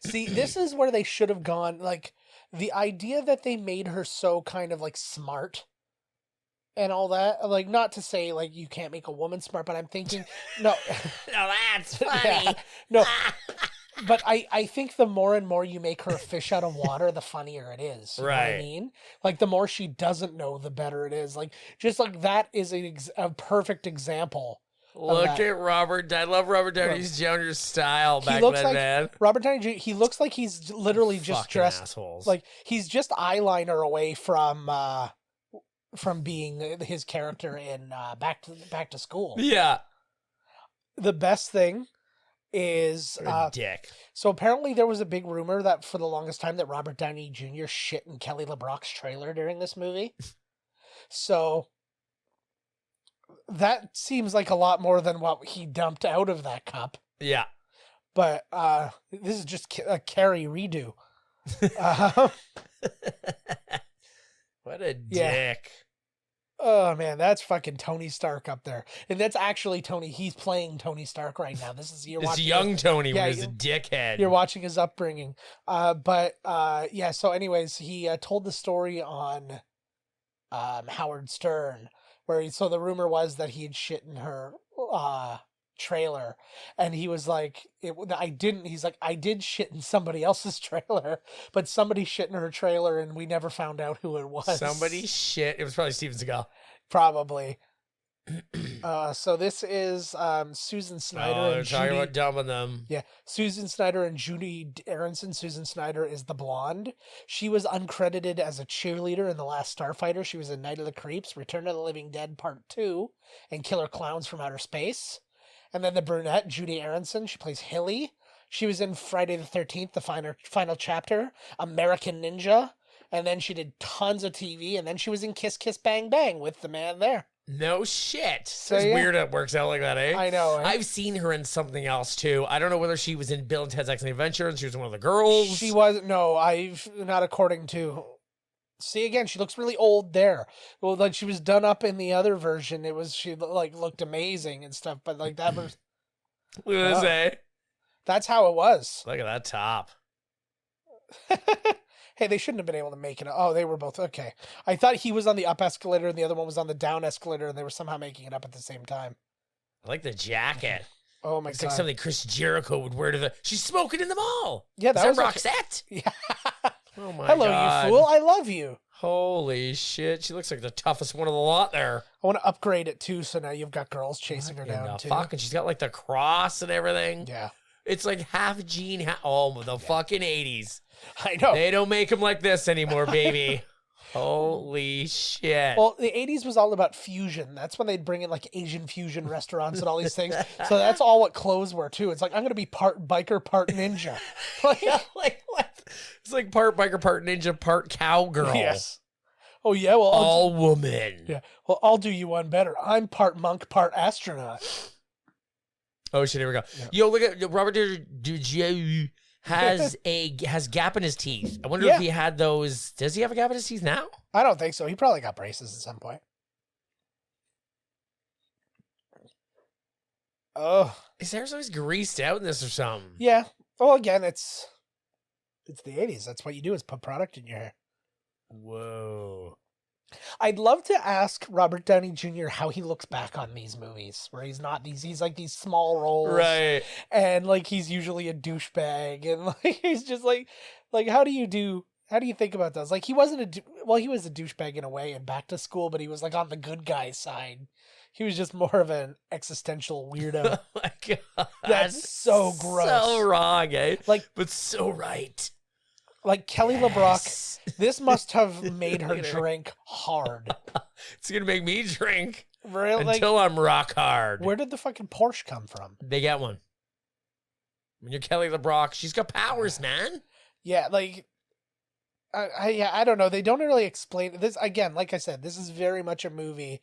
See, this is where they should have gone. Like the idea that they made her so kind of like smart and all that, like not to say like you can't make a woman smart, but I'm thinking no. No, that's funny. Yeah, no. But I think the more and more you make her a fish out of water, the funnier it is. You know what I mean? Like the more she doesn't know, the better it is. Like just like that is a perfect example. Look at Robert. I love Robert Downey Jr.'s style back then, man. Robert Downey Jr., he looks like he's literally just fucking dressed assholes. Like he's just eyeliner away from being his character in Back to School. Yeah. The best thing is dick. So apparently there was a big rumor that for the longest time that Robert Downey Jr. shit in Kelly LeBrock's trailer during this movie. So that seems like a lot more than what he dumped out of that cup. Yeah. But this is just a Carrie redo. What a dick. Oh, man, that's fucking Tony Stark up there. And that's actually Tony. He's playing Tony Stark right now. This is it's young Tony when he's a dickhead. You're watching his upbringing. Yeah, so anyways, he told the story on Howard Stern, so the rumor was that he had shit in her trailer, and he was like, I did shit in somebody else's trailer, but somebody shit in her trailer and we never found out who it was. Somebody shit. It was probably Steven Seagal. Probably. So this is Susan Snyder and talking Judy. about dumping them. Yeah, Susan Snyder and Judy Aronson. Susan Snyder is the blonde. She was uncredited as a cheerleader in The Last Starfighter. She was in Night of the Creeps, Return of the Living Dead Part 2, and Killer Clowns from Outer Space. And then the brunette, Judy Aronson, she plays Hilly. She was in Friday the 13th, the final chapter, American Ninja. And then she did tons of TV, and then she was in Kiss Kiss Bang Bang with the man there. No shit. So, it's weird it works out like that, eh? I know. Eh? I've seen her in something else, too. I don't know whether she was in Bill and Ted's Excellent Adventure and she was one of the girls. She was, no, not according to... See, again, she looks really old there. Well, like, she was done up in the other version. She, like, looked amazing and stuff, but, like, that was... Look at this, eh? That's how it was. Look at that top. Hey, they shouldn't have been able to make it. Oh, they were both. Okay. I thought he was on the up escalator and the other one was on the down escalator and they were somehow making it up at the same time. I like the jacket. Oh my It's god. like something Chris Jericho would wear to the. She's smoking in the mall. Yeah, that Is was Roxette. Yeah. Oh my Hello, god. you fool. I love you. Holy shit. She looks like the toughest one of the lot there. I want to upgrade it too, so now you've got girls chasing her What in down the too. fuck? And she's got like the cross and everything. Yeah. It's like half Gene, oh, the fucking 80s. I know. They don't make them like this anymore, baby. Holy shit. Well, the 80s was all about fusion. That's when they'd bring in like Asian fusion restaurants and all these things. So that's all what clothes were too. It's like, I'm going to be part biker, part ninja. Like, like what? It's like part biker, part ninja, part cowgirl. yes. Oh yeah, well, All woman. yeah. Well, I'll do you one better. I'm part monk, part astronaut. Oh shit, here we go. Yeah. Yo, look at Robert Downey has gap in his teeth. I wonder Yeah. if he had those. Does he have a gap in his teeth now? I don't think so. He probably got braces at some point. Oh, His hair's always greased out in this or something. yeah. Well, again, it's the 80s. That's what you do is put product in your hair. Whoa. I'd love to ask Robert Downey Jr. how he looks back on these movies where he's not he's like these small roles. Right. And like he's usually a douchebag and like he's just like how do you think about those? Like he wasn't he was a douchebag in a way in Back to School, but he was like on the good guy side. He was just more of an existential weirdo. Oh my god. That's so gross. So wrong, eh? Like but so right. like Kelly LeBrock, Yes. this must have made her Look at her. drink hard. It's gonna make me drink Really? Like, until I'm rock hard. where did the fucking Porsche come from? They get one. When you're Kelly LeBrock, she's got powers, man. Yeah, like I don't know. They don't really explain this. Again, like I said, this is very much a movie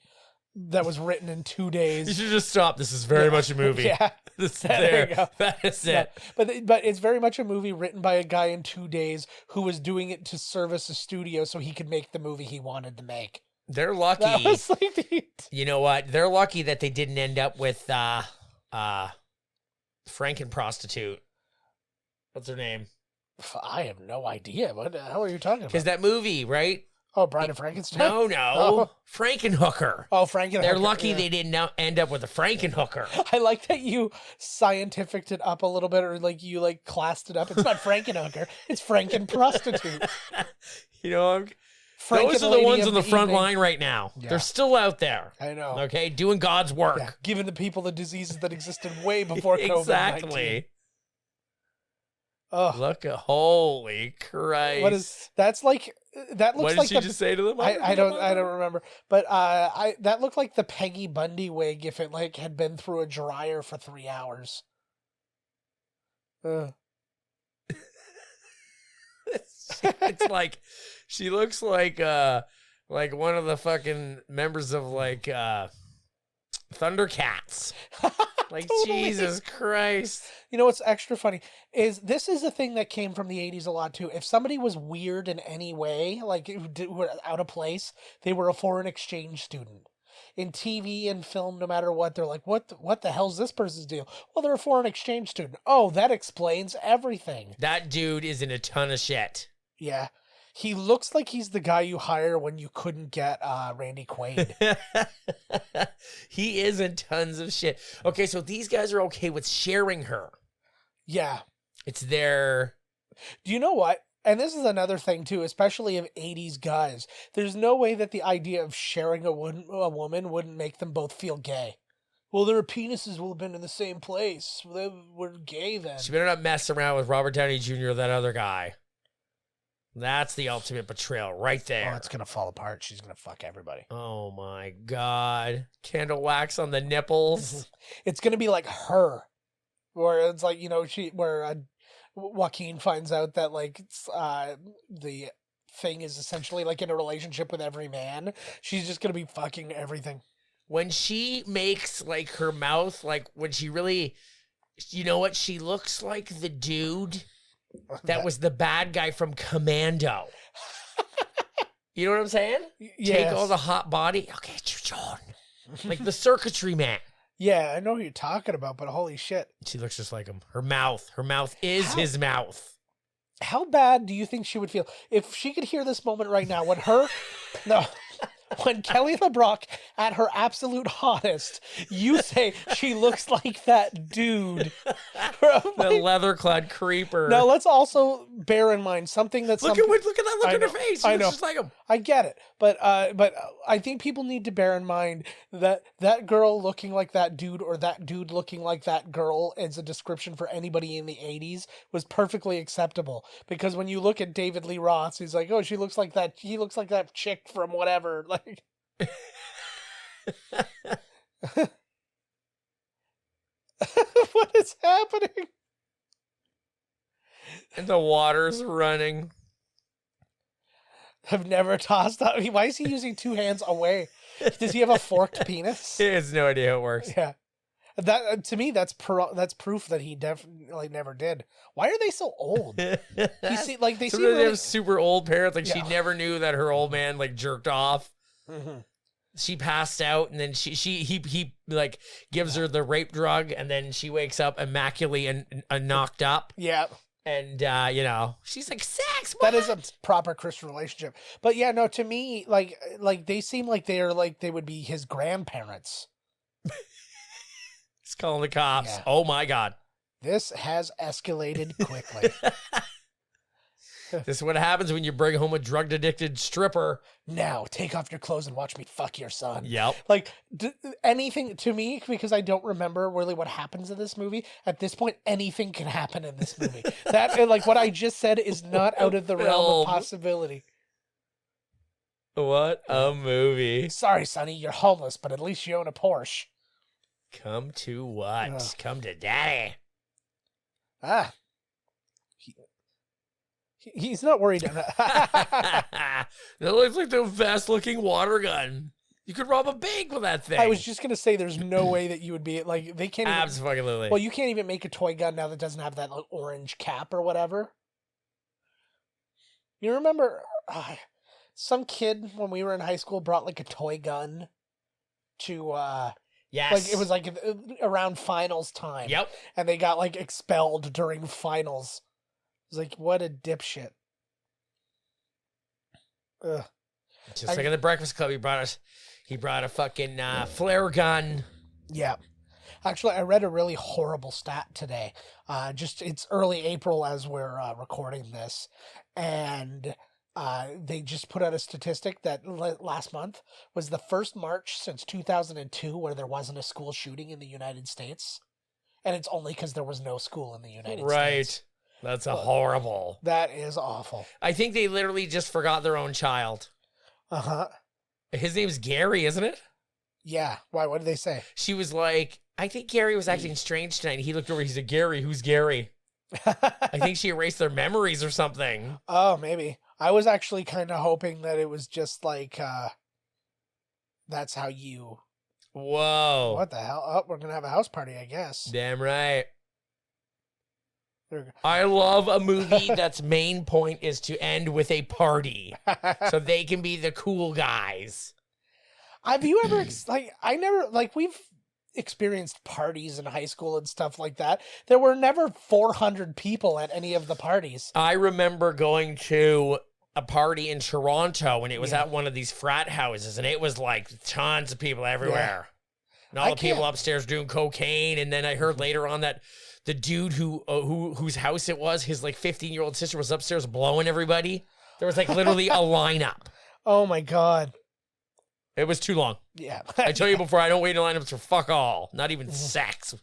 that was written in 2 You days. should just stop. This is very much a movie. Yeah, This There you go. That is yeah. it. But it's very much a movie written by a guy in 2 days who was doing it to service a studio so he could make the movie he wanted to make. They're That lucky. was like You know what? They're lucky that they didn't end up with Franken prostitute. What's her name? I have no idea. What the hell are you talking Because about? that movie, right? Oh, Bride of Frankenstein? No, Oh. Frankenhooker. Oh, Frankenhooker. They're lucky yeah. they didn't end up with a Frankenhooker. I like that you scientificed it up a little bit, or like you like classed it up. It's not Frankenhooker, it's Franken prostitute. You know, Franken those are the lady ones of on the front evening. line right now. Yeah. They're still out there. I know. Okay, doing God's work. Yeah, giving the people the diseases that existed way before COVID-19. Exactly. Oh, Look at holy Christ. what is that's like? That What looks did like she the. just say to them? I don't remember, but that looked like the Peggy Bundy wig if it like had been through a dryer for 3 hours. It's like she looks like one of the fucking members of like Thundercats. Like Totally. Jesus Christ. You know what's extra funny is this is a thing that came from the 80s a lot too. If somebody was weird in any way, like were out of place, they were a foreign exchange student. In TV and film, no matter what, they're like, what the hell's this person's deal? Well, they're a foreign exchange student. Oh, that explains everything. That dude is in a ton of shit. Yeah. He looks like he's the guy you hire when you couldn't get Randy Quaid. He is in tons of shit. Okay, so these guys are okay with sharing her. Yeah. It's their Do you know what? And this is another thing too, especially of 80s guys. There's no way that the idea of sharing a woman wouldn't make them both feel gay. Well, their penises will have been in the same place. They were gay then. She better not mess around with Robert Downey Jr. or that other guy. That's the ultimate betrayal right there. Oh, it's going to fall apart. She's going to fuck everybody. Oh my God. Candle wax on the nipples. It's going to be like Her. Where it's like, you know, where Joaquin finds out that like the thing is essentially like in a relationship with every man. She's just going to be fucking everything. When she makes like her mouth, like when she really, you know what? She looks like the dude that was the bad guy from Commando. You know what I'm saying? Yes. Take all the hot body. Okay, it's your John. Like the circuitry man. Yeah, I know who you're talking about, but holy shit. She looks just like him. Her mouth is his mouth. How bad do you think she would feel if she could hear this moment right now when her no When Kelly LeBrock at her absolute hottest, you say she looks like that dude. The leather-clad creeper. Now let's also bear in mind something that's look at that look on her face. She I looks know. just like him. I get it, but I think people need to bear in mind that that girl looking like that dude or that dude looking like that girl as a description for anybody in the 80s was perfectly acceptable. Because when you look at David Lee Roth, he's like, oh, she looks like that. He looks like that chick from whatever. Like, what is happening? And the water's running. I've never tossed up. Why is he using two hands away? Does he have a forked penis? He has no idea how it works. Yeah, that to me that's proof that he definitely never did. Why are they so old? You see, like they seem Sometimes they really... have super old parents. Like Yeah. she never knew that her old man like jerked off. Mhm. She passed out, and then he like gives her the rape drug, and then she wakes up immaculately and knocked up. Yeah, And you know, she's like, sex. What? that is a proper Christian relationship. But yeah, no, to me, like they seem like they are like they would be his grandparents. He's calling the cops. Yeah. Oh my God. This has escalated quickly. This is what happens when you bring home a drug addicted stripper. Now take off your clothes and watch me fuck your son. Yep. Like anything to me, because I don't remember really what happens in this movie. At this point, anything can happen in this movie. That, like what I just said, is not out of the realm of Film. possibility. What a movie. Sorry, Sonny, you're homeless, but at least you own a Porsche. Come to what? Ugh. Come to daddy. Ah, he's not worried. That looks like the best looking water gun. You could rob a bank with that thing. I was just gonna say, there's no way that you would be like they can't. Even, Absolutely. well, you can't even make a toy gun now that doesn't have that like, orange cap or whatever. You remember some kid when we were in high school brought like a toy gun to yes. like it was like around finals time. Yep. And they got like expelled during finals. It was like, what a dipshit. Ugh. Just like in the Breakfast Club, he brought a fucking flare gun. Yeah. Actually, I read a really horrible stat today. It's early April as we're recording this, and they just put out a statistic that last month was the first March since 2002 where there wasn't a school shooting in the United States, and it's only because there was no school in the United States. Right. That's a horrible. That is awful. I think they literally just forgot their own child. Uh-huh. His name's Gary, isn't it? Yeah. Why? What did they say? She was like, I think Gary was acting strange tonight. He looked over. He said, Gary, who's Gary? I think she erased their memories or something. Oh, maybe. I was actually kind of hoping that it was just like, that's how you... Whoa. What the hell? Oh, we're going to have a house party, I guess. Damn right. There we go. I love a movie that's main point is to end with a party. So they can be the cool guys. Have you ever, we've experienced parties in high school and stuff like that. There were never 400 people at any of the parties. I remember going to a party in Toronto and it was at one of these frat houses and it was like tons of people everywhere. And all the people upstairs doing cocaine. And then I heard later on that the dude whose house it was, his like 15-year-old sister was upstairs blowing everybody. There was like literally a lineup. Oh my God. It was too long. Yeah. I tell you before, I don't wait in lineups for fuck all. Not even sex.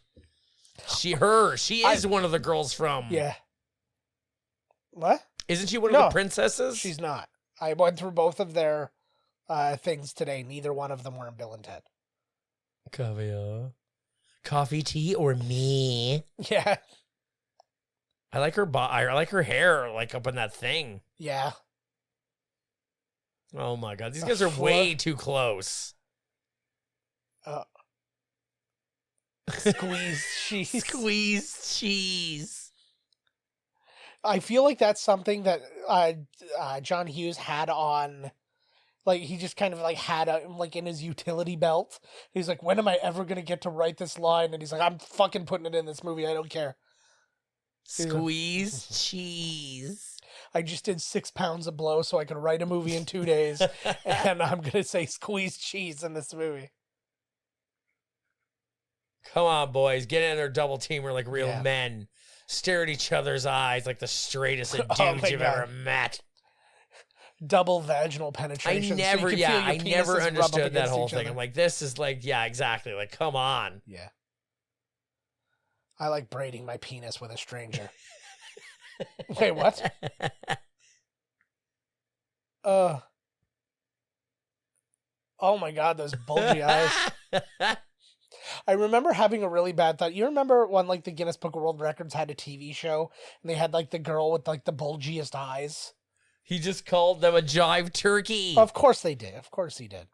She is one of the girls from. Yeah. What? Isn't she one of the princesses? She's not. I went through both of their things today. Neither one of them were in Bill and Ted. Caviar. Coffee, tea, or me? Yeah. I like her I like her hair, like up in that thing. Yeah. Oh my God, these guys are way too close. Squeeze cheese. Squeeze cheese. I feel like that's something that John Hughes had on, like he just kind of like had like in his utility belt. He's like, when am I ever gonna get to write this line? And he's like, I'm fucking putting it in this movie. I don't care. Squeeze cheese. I just did 6 pounds of blow so I could write a movie in 2 days, and I'm gonna say squeeze cheese in this movie. Come on, boys. Get in there, double teamer like real Yeah. men. Stare at each other's eyes like the straightest of Oh dudes my you've God. ever met. Double vaginal I penetration. never, so you can feel your never penises rub up understood that against whole each thing. other. I'm like, this is like, yeah, exactly. Like, come on. Yeah. I like braiding my penis with a stranger. Wait, what? Oh my God, those bulgy eyes. I remember having a really bad thought. You remember when like the Guinness Book of World Records had a TV show and they had like the girl with like the bulgiest eyes? He just called them a Jive Turkey. Of course they did. Of course he did.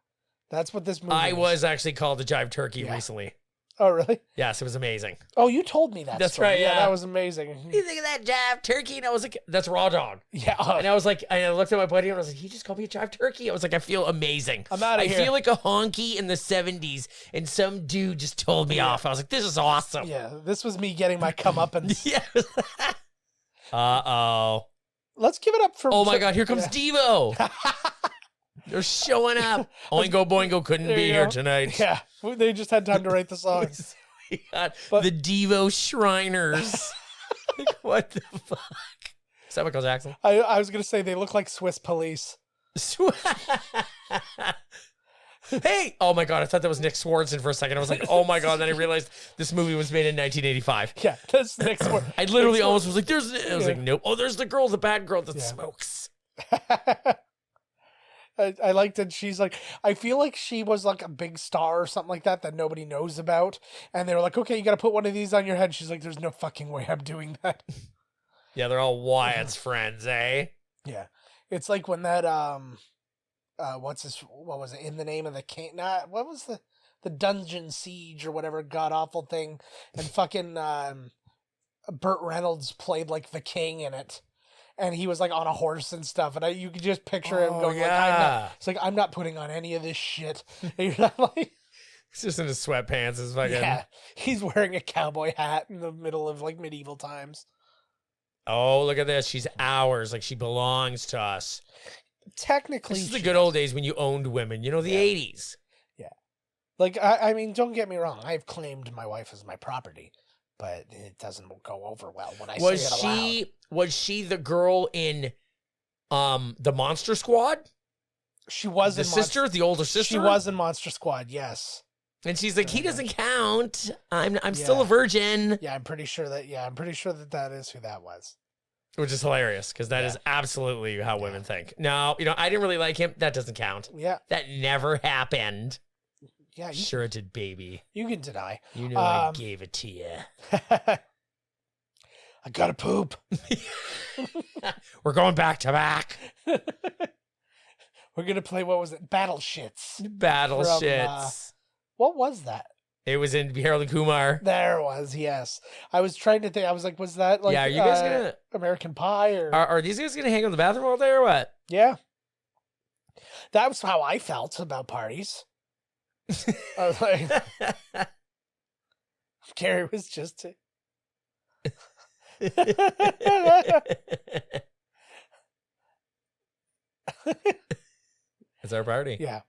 That's what this movie I is. was actually called a Jive Turkey Yeah. recently. Oh, really? Yes, it was amazing. Oh, you told me that. That's story. right, yeah. That was amazing. You think of that Jive Turkey? And I was like, that's Raw Dog. Yeah. And I was like, I looked at my buddy and I was like, he just called me a Jive Turkey. I was like, I feel amazing. I'm outta here. I feel like a honky in the 70s and some dude just told me off. I was like, this is awesome. Yeah, this was me getting my comeuppance. Yeah. Uh-oh. Let's give it up for... Oh my God, here comes Devo. They're showing up. Oingo Boingo couldn't There be you here go. tonight. Yeah, they just had time to write the songs. We got But- the Devo Shriners. Like, what the fuck? Is that Michael Jackson? I was going to say they look like Swiss police. Hey! Oh my God, I thought that was Nick Swardson for a second. I was like, oh my God. Then I realized this movie was made in 1985. Yeah, that's next one. I literally almost was like, there's... I was Yeah. like, nope. Oh, there's the girl, the bad girl that Yeah. smokes. I liked that she's like, I feel like she was like a big star or something like that nobody knows about. And they were like, okay, you got to put one of these on your head. She's like, there's no fucking way I'm doing that. Yeah, they're all Wyatt's friends, eh? Yeah. It's like when that, what was it? In the Name of the King? Nah, what was the Dungeon Siege or whatever god awful thing? And fucking, Burt Reynolds played like the king in it. And he was like on a horse and stuff, and you could just picture him going like, I'm not putting on any of this shit. And you're not like, He's just in his sweatpants. His fucking... yeah, he's wearing a cowboy hat in the middle of like medieval times. Oh, look at this. She's ours. Like, she belongs to us. Technically, This is the good old days when you owned women. You know, the 80s. like I mean, don't get me wrong. I've claimed my wife as my property, but it doesn't go over well when I say it aloud. Was she the girl in the Monster Squad? She was The in sister, the older sister? She was in Monster Squad. Yes. And she's like, he doesn't count. I'm Yeah. still a virgin. Yeah, I'm pretty sure that that is who that was. Which is hilarious because that is absolutely how women think. No, I didn't really like him. That doesn't count. Yeah. That never happened. Yeah. Sure it did, baby. You can deny. You know I gave it to you. I gotta poop. We're going back to back. We're gonna play, what was it? Battle Shits. Battle From, shits. What was that? It was in Harold and Kumar. There it was, yes. I was trying to think. I was like, was that like Yeah, are you guys gonna... American Pie or Are these guys gonna hang out in the bathroom all day or what? yeah? That was how I felt about parties. I was like, Gary was just. It's our party. Yeah.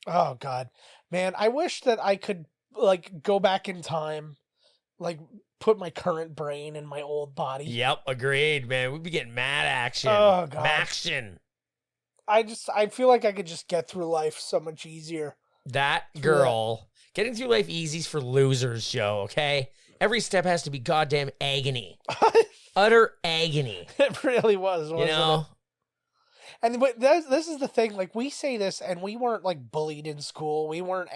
Oh God, man! I wish that I could like go back in time, like put my current brain in my old body. Yep, agreed, man. We'd be getting mad action. Oh, God. Maction. I feel like I could just get through life so much easier. That girl. Getting through life easy's for losers, Joe, okay? Every step has to be goddamn agony. Utter agony. It really was, wasn't You know? it? And this is the thing, like, we say this, and we weren't, like, bullied in school. We weren't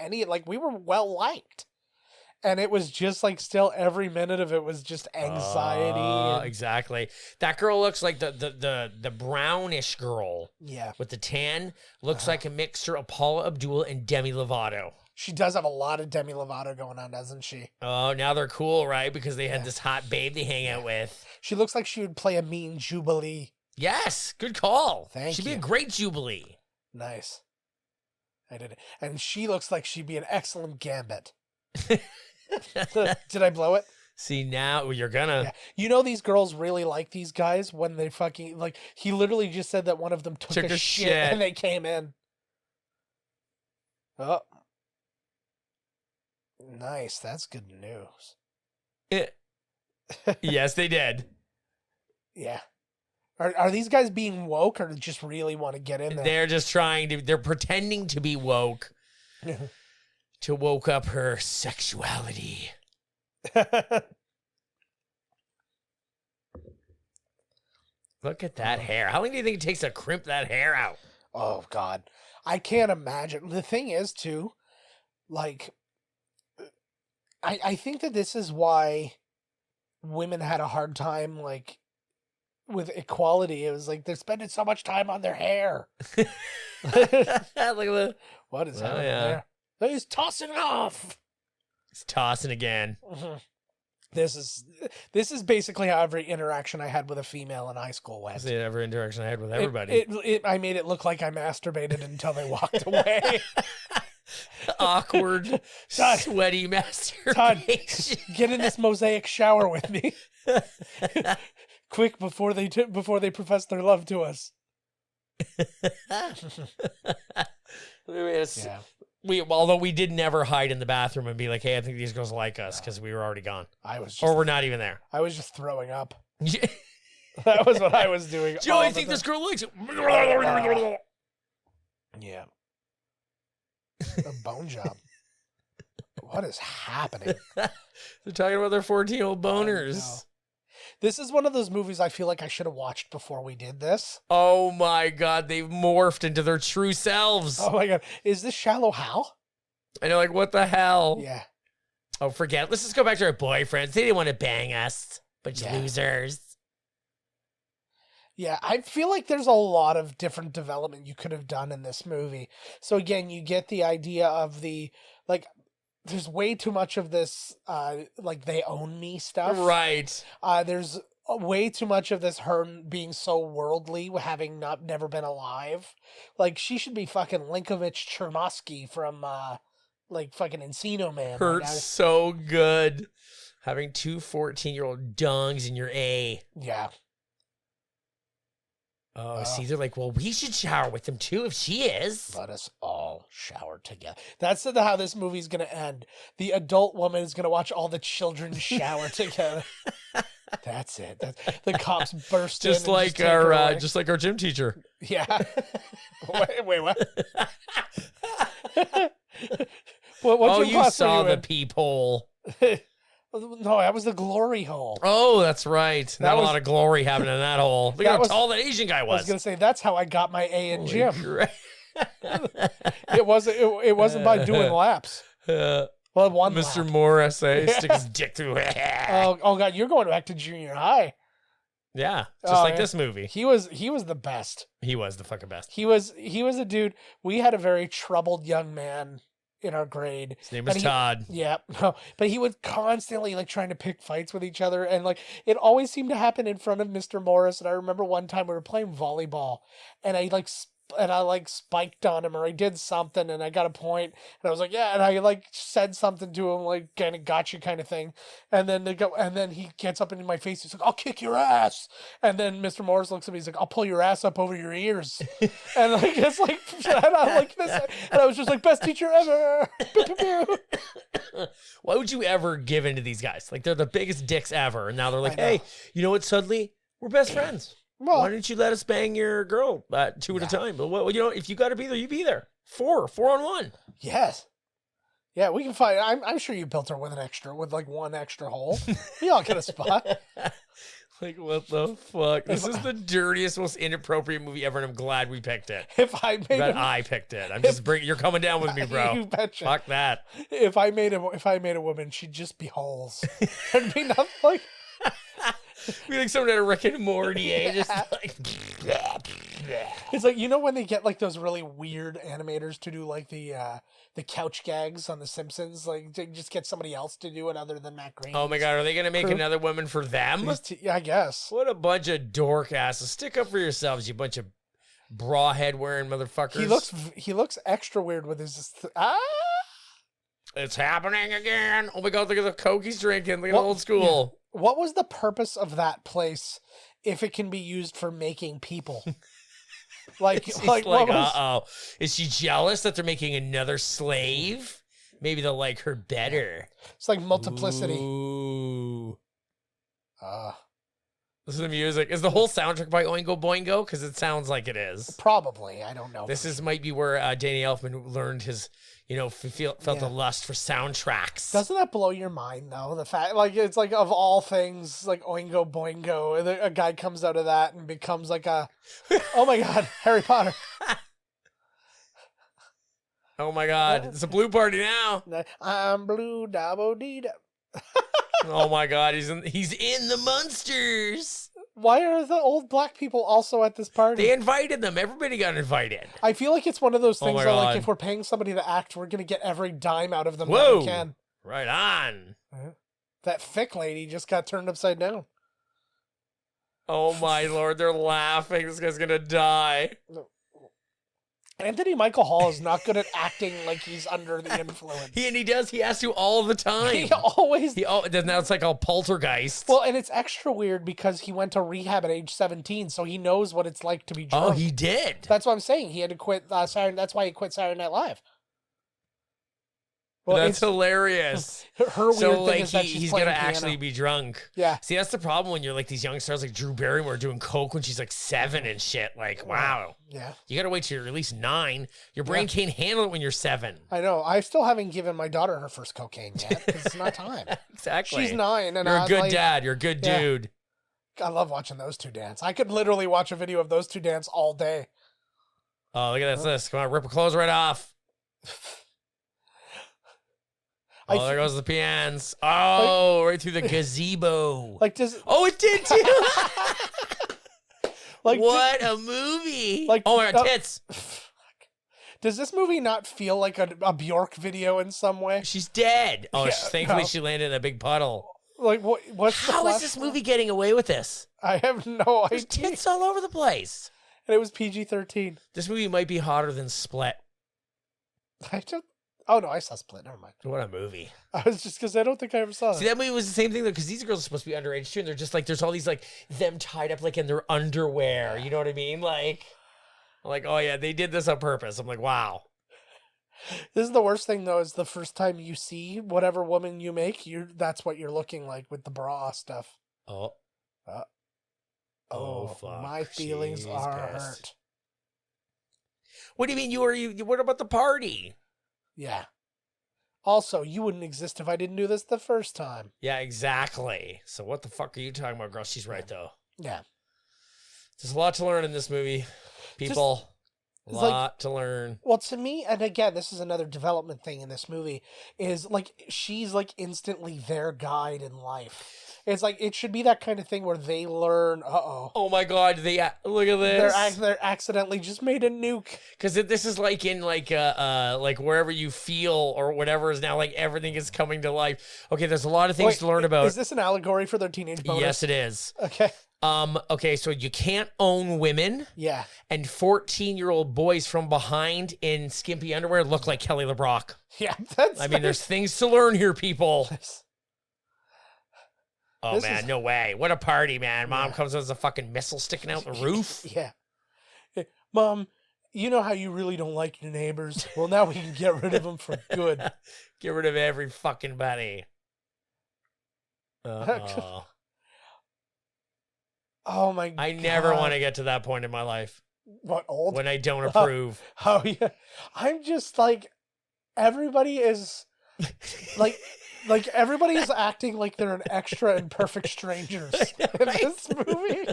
we were well-liked. And it was just, like, still every minute of it was just anxiety. and- Exactly. That girl looks like the brownish girl yeah. with the tan. Looks like a mixture of Paula Abdul and Demi Lovato. She does have a lot of Demi Lovato going on, doesn't she? Oh, now they're cool, right? Because they had this hot babe they hang out with. She looks like she would play a mean Jubilee. Yes, good call. Thank She'd you. be a great Jubilee. Nice. I did it. And she looks like she'd be an excellent Gambit. Did I blow it? See, now you're gonna. Yeah. You know these girls really like these guys when they fucking like. He literally just said that one of them took a shit and they came in. Oh, nice. That's good news. Yes, they did. Yeah. Are these guys being woke or just really want to get in there? They're just trying to. They're pretending to be woke to woke up her sexuality. Look at that hair. How long do you think it takes to crimp that hair out? Oh God, I can't imagine. The thing is, too, like, I think that this is why women had a hard time, like, with equality. It was like they're spending so much time on their hair. Look at the. What is happening there? He's tossing it off. He's tossing again. Mm-hmm. This is basically how every interaction I had with a female in high school went. That's every interaction I had with everybody. I made it look like I masturbated until they walked away. Awkward, sweaty masturbation. Todd, get in this mosaic shower with me, quick before they profess their love to us. Yeah. Although we did never hide in the bathroom and be like, "Hey, I think these girls like us," because we were already gone. Or we're not even there. I was just throwing up. That was what I was doing. Joe, I think this girl likes it. Yeah. A bone job. What is happening? They're talking about their 14-year-old boners. This is one of those movies I feel like I should have watched before we did this. Oh my God, they've morphed into their true selves. Oh my God. Is this Shallow Hal? I know, like, what the hell? Yeah. Oh, forget it. Let's just go back to our boyfriends. They didn't want to bang us. Bunch of losers. Yeah, I feel like there's a lot of different development you could have done in this movie. So again, you get the idea of the, like, there's way too much of this, like, they own me stuff. Right. There's way too much of this her being so worldly, having never been alive. Like, she should be fucking Linkovich Chermosky from, like, fucking Encino Man. Hurts right so good. Having two 14-year-old dongs in your A. Yeah. Oh, see, they're like, well, we should shower with them too if she is. Let us all shower together. That's how this movie's going to end. The adult woman is going to watch all the children shower together. That's it. The cops burst just in. Like just like our gym teacher. Yeah. Wait, what? What you saw the peephole. No, that was the glory hole. Oh, that's right. Not a lot of glory happening in that hole. Look how tall that Asian guy was. I was going to say, that's how I got my A in gym. It wasn't by doing laps. Well, one Mr. lap. Morris, stick his dick through it. Oh, God, you're going back to junior high. Yeah, just like this movie. He was the best. He was the fucking best. He was a dude. We had a very troubled young man in our grade. His name was Todd. Yeah. But he was constantly like trying to pick fights with each other. And like, it always seemed to happen in front of Mr. Morris. And I remember one time we were playing volleyball and I spiked on him or I did something and I got a point and I was like, yeah. And I like said something to him, like kind of gotcha kind of thing. And then he gets up into my face. He's like, I'll kick your ass. And then Mr. Morris looks at me. He's like, I'll pull your ass up over your ears. And like, it's like, and I'm like this. And I was just like, best teacher ever. Why would you ever give in to these guys? Like, they're the biggest dicks ever. And now they're like, hey, you know what? Suddenly we're best friends. Well, why didn't you let us bang your girl two at a time? But if you got to be there, you be there. 4 on 1. Yes. Yeah, we can find. I'm sure you built her with like one extra hole. We all get a spot. Like, what the fuck? This is the dirtiest, most inappropriate movie ever, and I'm glad we picked it. I picked it. I'm just bringing. You're coming down with me, bro. You betcha. Fuck that. If I made a woman, she'd just be holes. There'd be nothing like. Be like someone at a Rick and Morty, just like. It's like, when they get like those really weird animators to do like the couch gags on The Simpsons, like they just get somebody else to do it other than Matt Groening. Oh my God, are they gonna make another woman for them? I guess. What a bunch of dork asses! Stick up for yourselves, you bunch of bra head wearing motherfuckers. He looks extra weird with his It's happening again. Oh my God, look at the Coke he's drinking. Look at old school. What was the purpose of that place if it can be used for making people? Uh-oh. Is she jealous that they're making another slave? Maybe they'll like her better. It's like multiplicity. Ooh. Listen to the music. Is the whole soundtrack by Oingo Boingo? Because it sounds like it is. Probably. I don't know. Might be where Danny Elfman learned his, felt the lust for soundtracks. Doesn't that blow your mind, though? The fact, it's like, of all things, like Oingo Boingo, and a guy comes out of that and becomes like a, oh my God, Harry Potter. Oh my God, it's a blue party now. I'm blue, dabbo-dee-da. Oh my God, he's in the Munsters. Why are the old black people also at this party? They invited them. Everybody got invited. I feel like it's one of those things where, God. like, if we're paying somebody to act, we're going to get every dime out of them that we can. Right on. That thick lady just got turned upside down. Oh my Lord, they're laughing. This guy's going to die. Anthony Michael Hall is not good at acting like he's under the influence. He does. He has to all the time. He always. Now it's like a poltergeist. Well, and it's extra weird because he went to rehab at age 17, so he knows what it's like to be drunk. Oh, he did. That's what I'm saying. He had to quit Saturday. That's why he quit Saturday Night Live. Well, that's hilarious. Her weird thing is that he's gonna actually be drunk. Yeah. See, that's the problem when you're like these young stars like Drew Barrymore doing coke when she's like 7 and shit. Like, wow. Yeah. You gotta wait till you're at least 9. Your brain can't handle it when you're 7. I know. I still haven't given my daughter her first cocaine yet. It's not time. Exactly. She's 9, and you're a good dad. You're a good dude. I love watching those two dance. I could literally watch a video of those two dance all day. Oh, look at this. Come on, rip her clothes right off. Oh, there goes the pians. Oh, right through the gazebo. Like, oh, it did too. What a movie. Like, oh my God, tits. Does this movie not feel like a Bjork video in some way? She's dead. Oh, thankfully she landed in a big puddle. Like, what's How is this movie getting away with this? I have no idea. There's tits all over the place. And it was PG-13. This movie might be hotter than Split. Oh, no, I saw Split. Never mind. What a movie. I was just because I don't think I ever saw it. See, that movie was the same thing, though, because these girls are supposed to be underage, too, and they're just like, there's all these, like, them tied up, like, in their underwear. You know what I mean? Like, oh, yeah, they did this on purpose. I'm like, wow. This is the worst thing, though, is the first time you see whatever woman you make, that's what you're looking like with the bra stuff. Oh. Fuck. My feelings are hurt. What do you mean what about the party? Yeah. Also, you wouldn't exist if I didn't do this the first time. Yeah, exactly. So what the fuck are you talking about, girl? She's right, though. Yeah. There's a lot to learn in this movie. People, a lot to learn. Well, to me, and again, this is another development thing in this movie, is like, she's like instantly their guide in life. It's like, it should be that kind of thing where they learn, oh my God, look at this. They're accidentally just made a nuke. Because this is like in like wherever you feel or whatever is now like everything is coming to life. Okay, there's a lot of things to learn about. Is this an allegory for their teenage bonus? Yes, it is. Okay. Okay, so you can't own women. Yeah. And 14-year-old boys from behind in skimpy underwear look like Kelly LeBrock. Yeah, there's things to learn here, people. Oh, man, no way. What a party, man. Mom comes with a fucking missile sticking out the roof. Yeah. Mom, you know how you really don't like your neighbors? Well, now we can get rid of them for good. Get rid of every fucking buddy. Uh-oh. Oh, my God. I never want to get to that point in my life. What, old? When I don't approve. Oh, yeah. I'm just like, everybody is like... Like, everybody is acting like they're an extra in Perfect Strangers in this movie.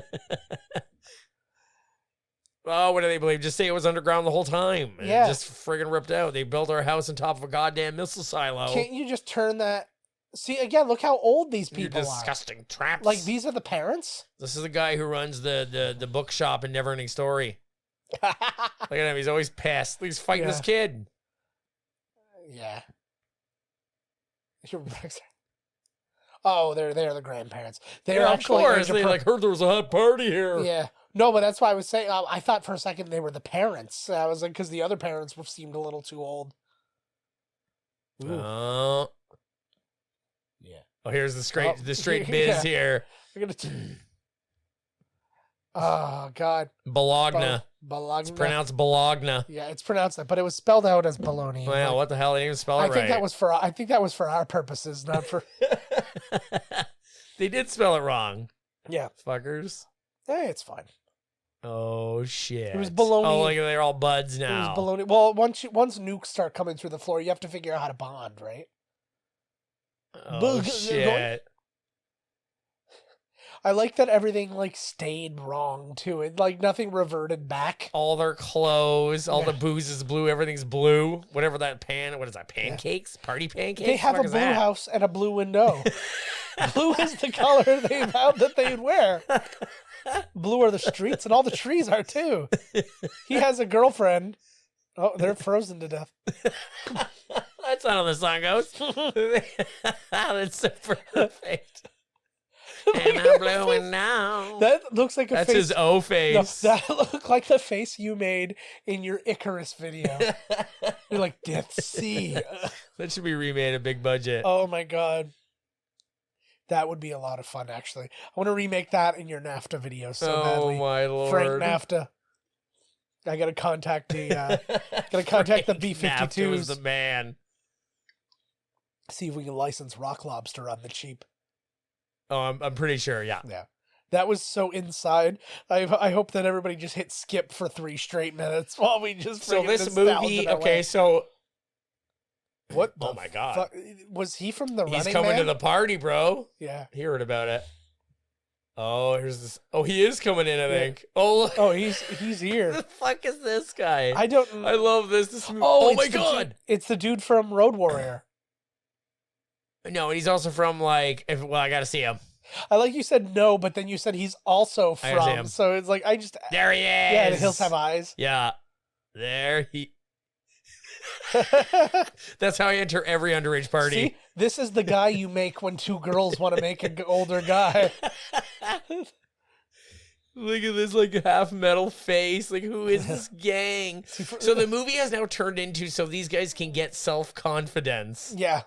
Oh, what do they believe? Just say it was underground the whole time. And yeah. Just friggin' ripped out. They built our house on top of a goddamn missile silo. Can't you just turn that... See, again, look how old these people are. Disgusting traps. Like, these are the parents? This is the guy who runs the bookshop in Neverending Story. Look at him. He's always pissed. He's fighting this kid. Yeah. Oh, they're the grandparents. They're actually, of course. They heard there was a hot party here. Yeah. No, but that's why I was saying, I thought for a second they were the parents. I was like, because the other parents seemed a little too old. Ooh. Oh, Yeah. oh, here's the straight Yeah. biz here. We're gonna. Oh God. Bologna. Bologna. It's pronounced Bologna. Yeah, it's pronounced that, but it was spelled out as bologna. Well, what the hell? They didn't even spell it right. I think that was for our purposes, not for. They did spell it wrong. Yeah. Fuckers. Hey, it's fine. Oh shit! It was bologna. Oh, like they're all buds now. It was bologna. Well, once nukes start coming through the floor, you have to figure out how to bond, right? Oh shit! I like that everything like stayed wrong too. It like nothing reverted back. All their clothes, all the booze is blue. Everything's blue. Whatever that what is that? Pancakes? Party pancakes? They have a blue house and a blue window. Blue is the color they vowed that they'd wear. Blue are the streets, and all the trees are too. He has a girlfriend. Oh, they're frozen to death. That's not how the song goes. That's so perfect. And I'm blowing now. That looks like a That's face. his O face. No, that looked like the face you made in your Icarus video. You're like, Death Sea. That should be remade a big budget. Oh my God. That would be a lot of fun, actually. I want to remake that in your NAFTA video so badly. Oh my Lord. Frank NAFTA. I gotta contact the B-52s. Was the man. See if we can license Rock Lobster on the cheap. Oh, I'm pretty sure, yeah. Yeah. That was so inside. I hope that everybody just hit skip for 3 straight minutes while we just. So this movie, okay, so what? Oh my God! Fuck? Was he from the? He's Running coming Man? to the party, bro. Yeah, he heard about it. Oh, here's this. Oh, he is coming in. I think. Oh, oh, he's here. The fuck is this guy? I don't. I love this. This movie. Oh, my God! It's the dude from Road Warrior. No, and he's also from like. I gotta see him. I like you said no, but then you said he's also from. So it's like I just. There he is. Yeah, the hills have eyes. Yeah, there he. That's how I enter every underage party. See, this is the guy you make when 2 girls want to make an older guy. Look at this, like, half metal face. Like, who is this gang? So the movie has now turned into so these guys can get self-confidence. Yeah.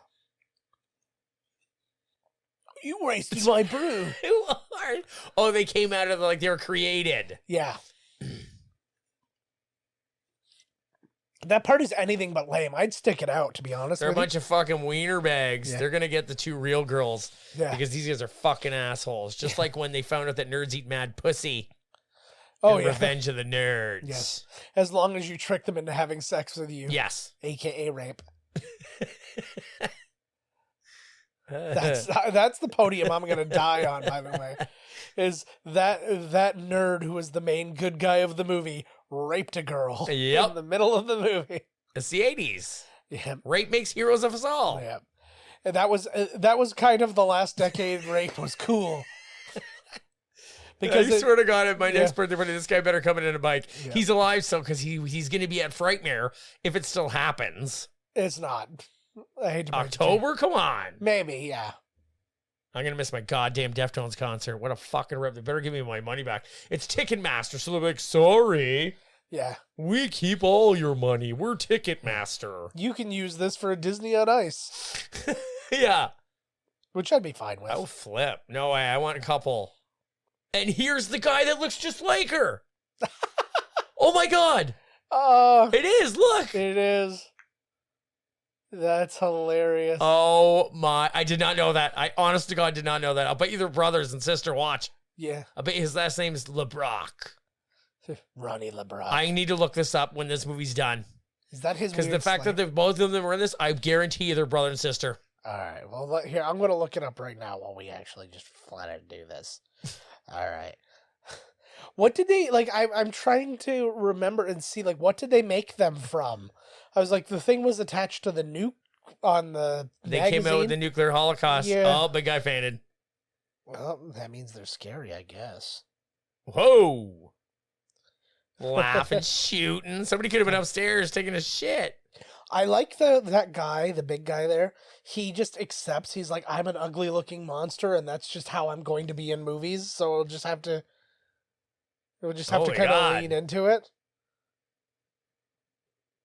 You wasted my brew. Who are? Oh, they came out of like they were created. Yeah. That part is anything but lame. I'd stick it out, to be honest. They're a bunch of fucking wiener bags. Yeah. They're gonna get the 2 real girls. Yeah. Because these guys are fucking assholes. Just like when they found out that nerds eat mad pussy. Oh, and yeah. Revenge of the Nerds. Yes. As long as you trick them into having sex with you. Yes. AKA rape. That's the podium I'm gonna die on, by the way. Is that nerd who was the main good guy of the movie raped a girl in the middle of the movie. It's the 80s. Yeah. Rape makes heroes of us all. Yeah. And that was kind of the last decade. Rape was cool. Because I swear to God, at my next birthday party, this guy better come in a bike. Yeah. He's alive still because he's going to be at Frightmare if it still happens. It's not. I hate to October? Come on. Maybe, yeah. I'm going to miss my goddamn Deftones concert. What a fucking rip. They better give me my money back. It's Ticketmaster, so they'll be like, sorry. Yeah. We keep all your money. We're Ticketmaster. You can use this for a Disney on Ice. Yeah. Which I'd be fine with. Oh, flip. No way. I want a couple. And here's the guy that looks just like her. Oh, my God. It is. Look. It is. That's hilarious. Oh my, I did not know that. I honest to God did not know that. I'll bet you they're brothers and sister. Watch. Yeah. I bet his last name is LeBrock. Ronnie LeBrock. I need to look this up when this movie's done. Is that his Because the fact that both of them were in this, I guarantee you they're brother and sister. All right. Well, here, I'm going to look it up right now while we actually just flat out do this. All right. What did they, like, I'm trying to remember and see, like, what did they make them from? I was like, the thing was attached to the nuke on the magazine. Came out with the nuclear holocaust. Yeah. Oh, big guy fainted. Well, that means they're scary, I guess. Whoa. Laughing, shooting. Somebody could have been upstairs taking a shit. I like that guy, the big guy there. He just accepts. He's like, I'm an ugly looking monster, and that's just how I'm going to be in movies. So we'll just have to kind of lean into it.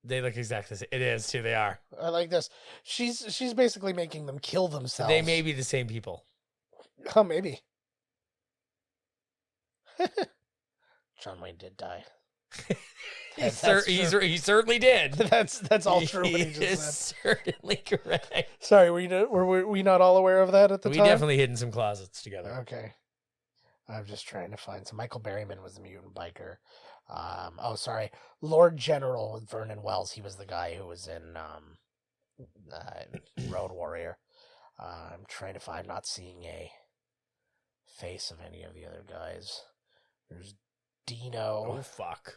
They look exactly the same. It is too. They are. I like this. She's basically making them kill themselves. They may be the same people. Oh, maybe. John Wayne did die. He certainly did. That's all true. What he He just is said. certainly correct. Sorry, were we not all aware of that at the We time? definitely hid in some closets together. Okay. I'm just trying to find. So Michael Berryman was the mutant biker. Sorry. Lord General with Vernon Wells. He was the guy who was in Road Warrior. I'm trying to find. I'm not seeing a face of any of the other guys. There's Dino. Oh, fuck.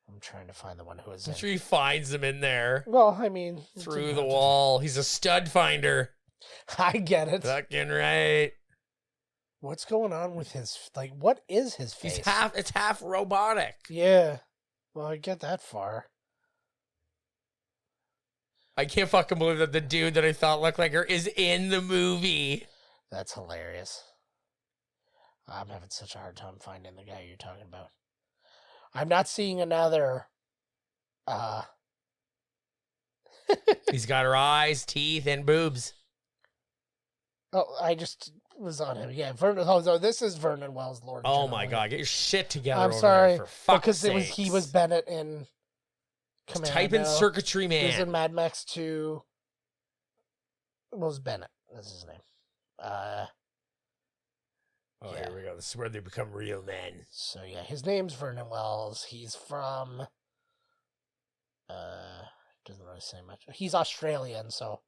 I'm trying to find the one who was I'm in. sure he finds them in there. Well, I mean, Through the wall. He's a stud finder. I get it. Fucking right. What's going on with his, like, what is his face? It's half robotic. Yeah. Well, I get that far. I can't fucking believe that the dude that I thought looked like her is in the movie. That's hilarious. I'm having such a hard time finding the guy you're talking about. I'm not seeing another, He's got her eyes, teeth, and boobs. Oh, I just was on him. Yeah, Vernon. Oh, no, this is Vernon Wells, Lord. Oh General. my god, get your shit together. I'm over sorry, there, for fuck's because he sakes. was Bennett in Commando. Type in Circuitry He was Man. in Mad Max 2. What was Bennett? That's his name. Oh, yeah. here we go. This is where they become real men. So yeah, his name's Vernon Wells. He's from. Doesn't really say much. He's Australian, so.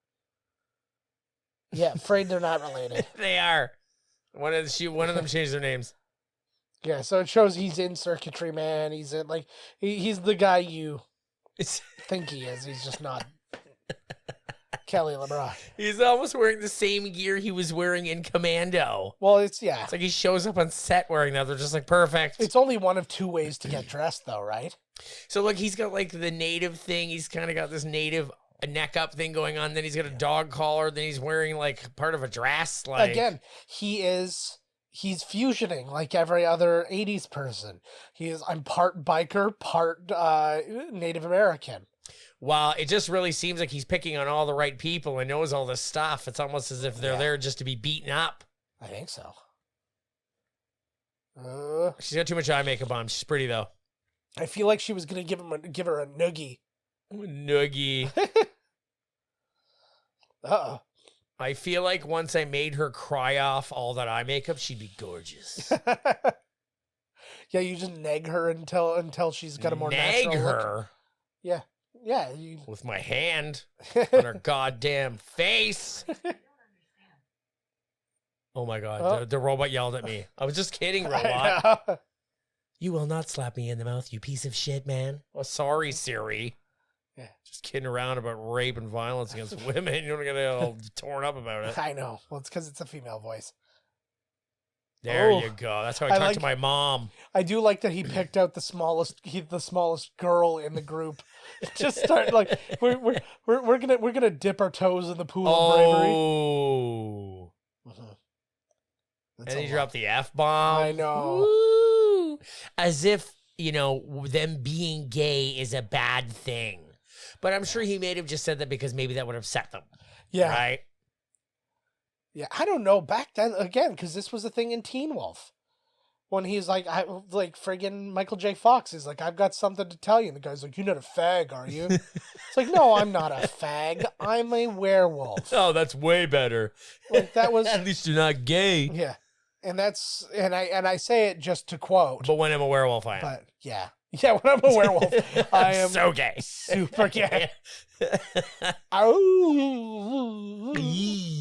Yeah, afraid they're not related. They are. One of them changed their names. Yeah, so it shows he's in Circuitry Man. He's in he's the guy you think he is. He's just not. Kelly LeBrock. He's almost wearing the same gear he was wearing in Commando. Well, it's It's like he shows up on set wearing that. They're just like, perfect. It's only one of two ways to get dressed, though, right? So look, he's got like the native thing. He's kind of got this native neck up thing going on. Then he's got a dog collar. Then he's wearing like part of a dress. Like Again, he's fusioning like every other 80s person. I'm part biker, part Native American. Wow, it just really seems like he's picking on all the right people and knows all this stuff. It's almost as if they're there just to be beaten up. I think so. She's got too much eye makeup on. She's pretty though. I feel like she was gonna give her a noogie. Noogie. Uh-oh. I feel like once I made her cry off all that eye makeup, she'd be gorgeous. Yeah, you just nag her until she's got a more natural Nag look. her Yeah. Yeah. with my hand on her goddamn face. Oh my god, Oh. the robot yelled at me. I was just kidding, robot. I know. You will not slap me in the mouth, you piece of shit, man. Oh, sorry, Siri. Yeah. Just kidding around about rape and violence against women. You don't get all torn up about it. I know. Well, it's because it's a female voice. There Oh. you go. That's how I talk to my mom. I do like that he picked out the smallest girl in the group. Just start like we're gonna dip our toes in the pool of bravery. Oh. That's And he a dropped the F-bomb. I know. Woo. As if, them being gay is a bad thing. But I'm sure he may have just said that because maybe that would upset them. Yeah. Right? Yeah, I don't know. Back then, again, because this was a thing in Teen Wolf. When he's like friggin' Michael J. Fox is like, I've got something to tell you. And the guy's like, you're not a fag, are you? It's like, no, I'm not a fag. I'm a werewolf. Oh, that's way better. Like, that was... At least you're not gay. Yeah. And I say it just to quote. But when I'm a werewolf, I am. But, yeah. Yeah, when I'm a werewolf, I am so gay. super gay.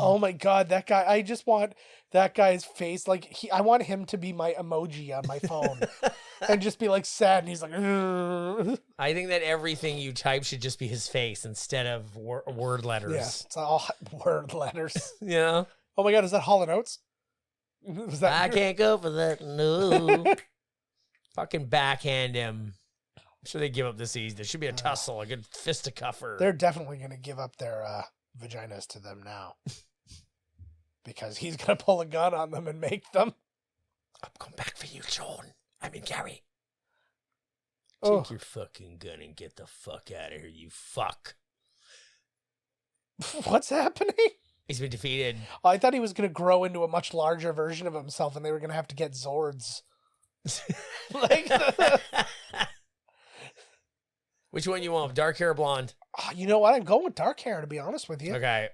Oh my god, that guy! I just want that guy's face. Like I want him to be my emoji on my phone, and just be like sad. And he's like, "Ugh." I think that everything you type should just be his face instead of word letters. Yeah, it's all word letters. Yeah. Oh my god, is that Hall & Oates? Was that? I can't go for that. No. Fucking backhand him. I'm sure they give up this easy. There should be a tussle, a good fisticuff. They're definitely going to give up their vaginas to them now. Because he's going to pull a gun on them and make them. I'm coming back for you, John. I mean, Gary. Oh. Take your fucking gun and get the fuck out of here, you fuck. What's happening? He's been defeated. Oh, I thought he was going to grow into a much larger version of himself, and they were going to have to get Zords. Like, Which one you want, dark hair or blonde? oh, you know what? I'm going with dark hair, to be honest with you. Okay.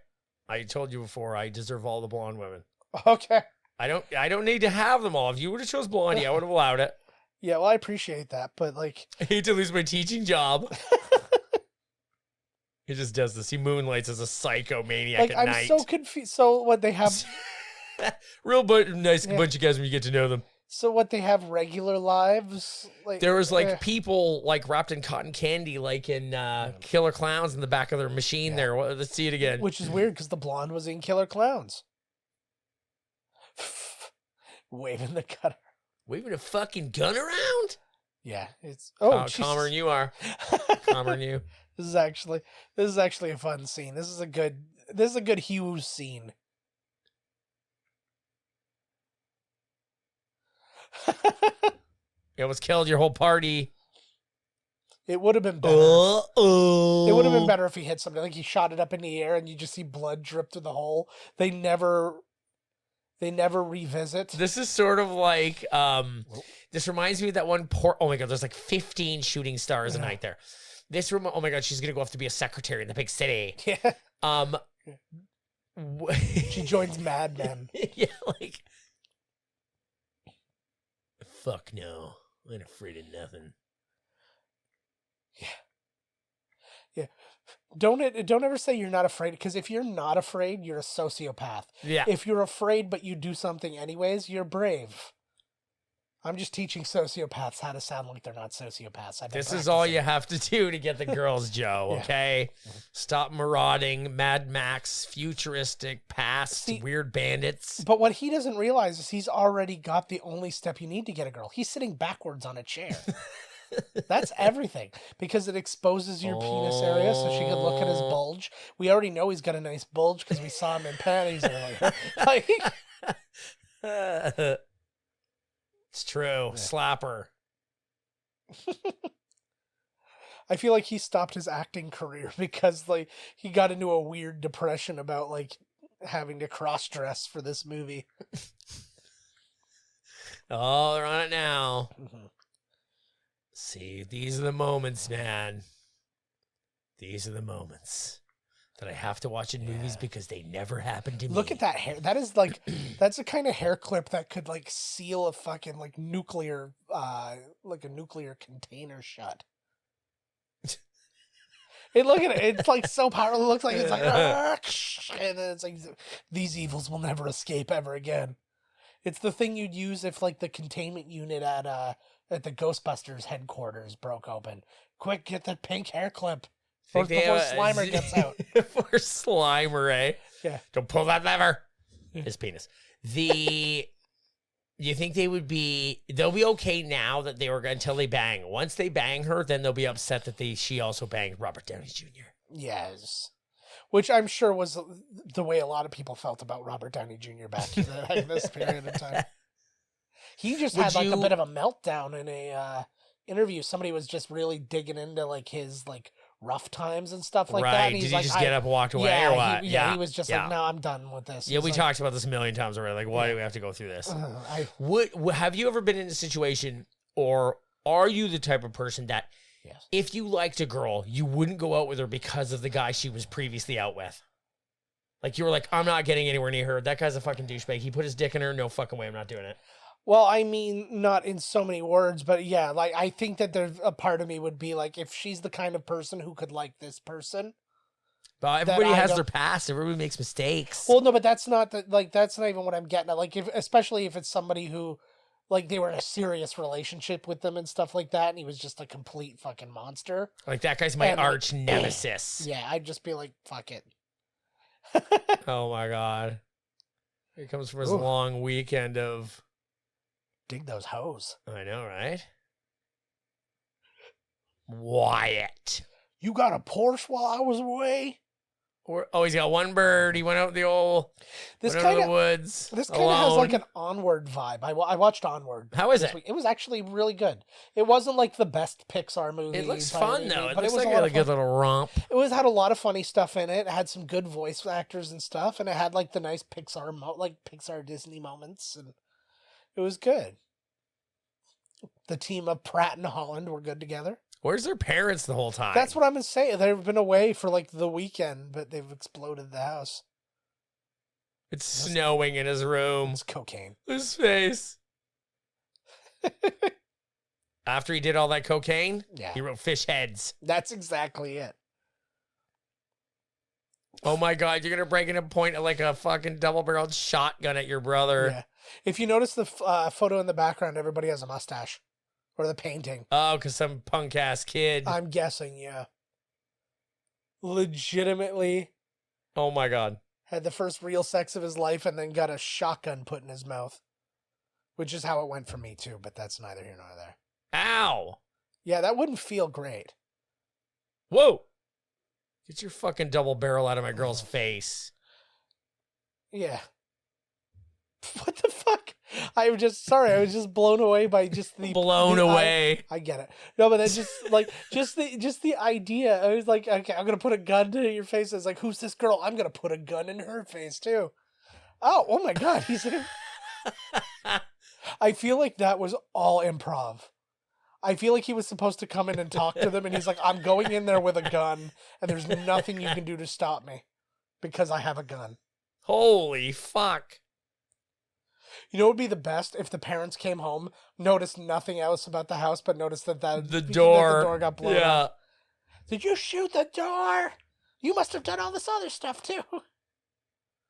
I told you before, I deserve all the blonde women. Okay. I don't need to have them all. If you would have chose blondie, I would have allowed it. Yeah, well, I appreciate that, but like, I hate to lose my teaching job. He just does this. He moonlights as a psychomaniac like at I'm night. so confused. So what they have? Nice Yeah. bunch of guys when you get to know them. So what they have regular lives? Like There was like eh. people like wrapped in cotton candy, like in Killer Clowns in the back of their machine Yeah. there. Let's see it again. Which is weird because the blonde was in Killer Clowns. Waving the cutter. Waving a fucking gun around? Yeah, it's Oh, Jesus. calmer than you are. Calmer than you. This is actually a fun scene. This is a good Hughes scene. You almost killed your whole party. It would have been better. Uh-oh. It would have been better if he hit something. Like he shot it up in the air and you just see blood drip through the hole. They never revisit. This is sort of like this reminds me of that one oh my god, there's like 15 shooting stars a night there. Oh my god, she's gonna go off to be a secretary in the big city. Yeah. She joins Mad Men. Yeah, like fuck no. I ain't afraid of nothing. Yeah. Don't ever say you're not afraid, because if you're not afraid, you're a sociopath. Yeah. If you're afraid but you do something anyways, you're brave. I'm just teaching sociopaths how to sound like they're not sociopaths. I've been This is all practicing. you have to do to get the girls, Joe, Yeah. okay? Stop marauding, Mad Max, futuristic, past, See- weird bandits. But what he doesn't realize is he's already got the only step you need to get a girl. He's sitting backwards on a chair. That's everything, because it exposes your penis area so she could look at his bulge. We already know he's got a nice bulge because we saw him in panties earlier. Like, It's true. Slapper. I feel like he stopped his acting career because like he got into a weird depression about like having to cross dress for this movie. Oh, they're on it now. Mhm. See, these are the moments, man. These are the moments that I have to watch in movies because they never happen to me. Look at that hair. That is like that's a kind of hair clip that could like seal a fucking like nuclear like a nuclear container shut. Hey, look at it. It's like so powerful. It looks like it's like and then it's like these evils will never escape ever again. It's the thing you'd use if like the containment unit at the Ghostbusters headquarters broke open. Quick, get that pink hair clip. Before Slimer gets out. Before Slimer, eh? Yeah. Don't pull that lever. His penis. You think they'll be okay now that they were until they bang. Once they bang her, then they'll be upset that she also banged Robert Downey Jr. Yes. Which I'm sure was the way a lot of people felt about Robert Downey Jr. back in this period of time. He just had like a bit of a meltdown in a interview. Somebody was just really digging into like his like rough times and stuff like that. And Did he's he like, just get up and walked away or what? He was just like, no, I'm done with this. Yeah, He's we like, talked about this a million times already. Like, why do we have to go through this? Have you ever been in a situation, or are you the type of person that Yes. if you liked a girl, you wouldn't go out with her because of the guy she was previously out with? Like, you were like, I'm not getting anywhere near her. That guy's a fucking douchebag. He put his dick in her. No fucking way. I'm not doing it. Well, I mean, not in so many words, but yeah, like I think that there's a part of me would be like, if she's the kind of person who could like this person. But everybody has their past. Everybody makes mistakes. Well, no, but that's not that's not even what I'm getting at. Like, especially if it's somebody who, like, they were in a serious relationship with them and stuff like that, and he was just a complete fucking monster. Like, that guy's my And, like, arch nemesis. Yeah, I'd just be like, fuck it. Oh my god. He comes from his Ooh. long weekend of. Dig those hoes. I know, right? Wyatt. You got a Porsche while I was away? Oh, he's got one bird. He went out the old This went out kind of the of woods. This kind of has like alone. an Onward vibe. I watched Onward. How is this it? week. It was actually really good. It wasn't like the best Pixar movie. It looks by fun any though. means, It but looks was like lot a of good fun. little romp. It had a lot of funny stuff in it. It had some good voice actors and stuff, and it had like the nice Pixar Disney moments, and it was good. The team of Pratt and Holland were good together. Where's their parents the whole time? That's what I'm saying. They've been away for like the weekend, but they've exploded the house. It's snowing in his room. It's cocaine. His face. After he did all that cocaine, Yeah. he wrote fish heads. That's exactly it. Oh my God, you're going to break in a point like a fucking double-barreled shotgun at your brother. Yeah. If you notice the photo in the background, everybody has a mustache. Or the painting. Oh, because some punk-ass kid. I'm guessing, yeah. Legitimately Oh my God. had the first real sex of his life and then got a shotgun put in his mouth. Which is how it went for me too, but that's neither here nor there. Ow. Yeah, that wouldn't feel great. Whoa. Get your fucking double barrel out of my girl's face. Yeah. What the fuck? I was just blown away by just the Blown away. I get it. No, but that's just like just the idea. I was like, okay, I'm gonna put a gun to your face. It's like, who's this girl? I'm gonna put a gun in her face too. Oh my God, he's in. I feel like that was all improv. I feel like he was supposed to come in and talk to them, and he's like, I'm going in there with a gun, and there's nothing you can do to stop me because I have a gun. Holy fuck. You know what would be the best if the parents came home, noticed nothing else about the house, but noticed that The door. the door got blown Yeah. up. Did you shoot the door? You must have done all this other stuff too.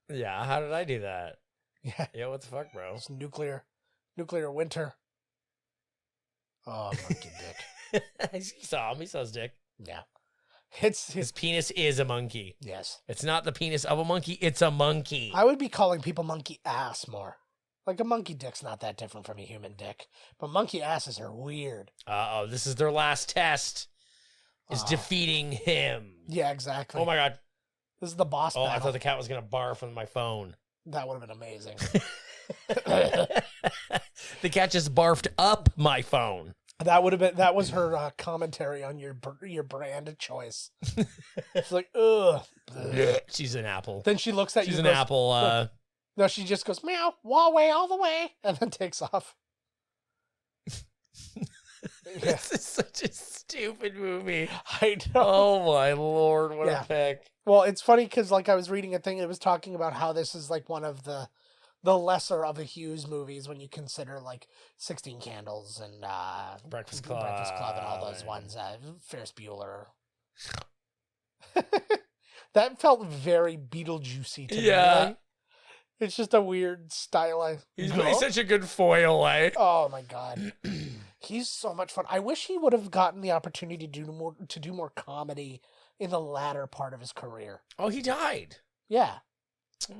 Yeah, how did I do that? Yeah, Yeah, what the fuck, bro? it's nuclear winter. Oh, monkey dick. He saw him. He saw his dick. Yeah, it's His penis is a monkey. yes. It's not the penis of a monkey. It's a monkey. I would be calling people monkey ass more. Like a monkey dick's not that different from a human dick, but monkey asses are weird. Uh-oh, this is their last test. Is Oh. defeating him. Yeah, exactly. Oh my God. This is the boss Oh, battle. I thought the cat was going to barf on my phone. That would have been amazing. The cat just barfed up my phone. That was her commentary on your brand choice. It's like, ugh. She's an apple. Then she looks at She's you. an and goes, apple. "Look." No, she just goes meow, Huawei all the way, and then takes off. Yeah, This is such a stupid movie. I know. Oh my Lord, what Yeah. a pick. Well, it's funny because like I was reading a thing. It was talking about how this is like one of the lesser of the Hughes movies when you consider like 16 Candles and Breakfast and all those Club ones. Ferris Bueller. That felt very Beetlejuicy to me. Yeah. Right? It's just a weird style. He's such a good foil, eh? Oh my God, he's so much fun. I wish he would have gotten the opportunity to do more comedy in the latter part of his career. Oh, he died. Yeah,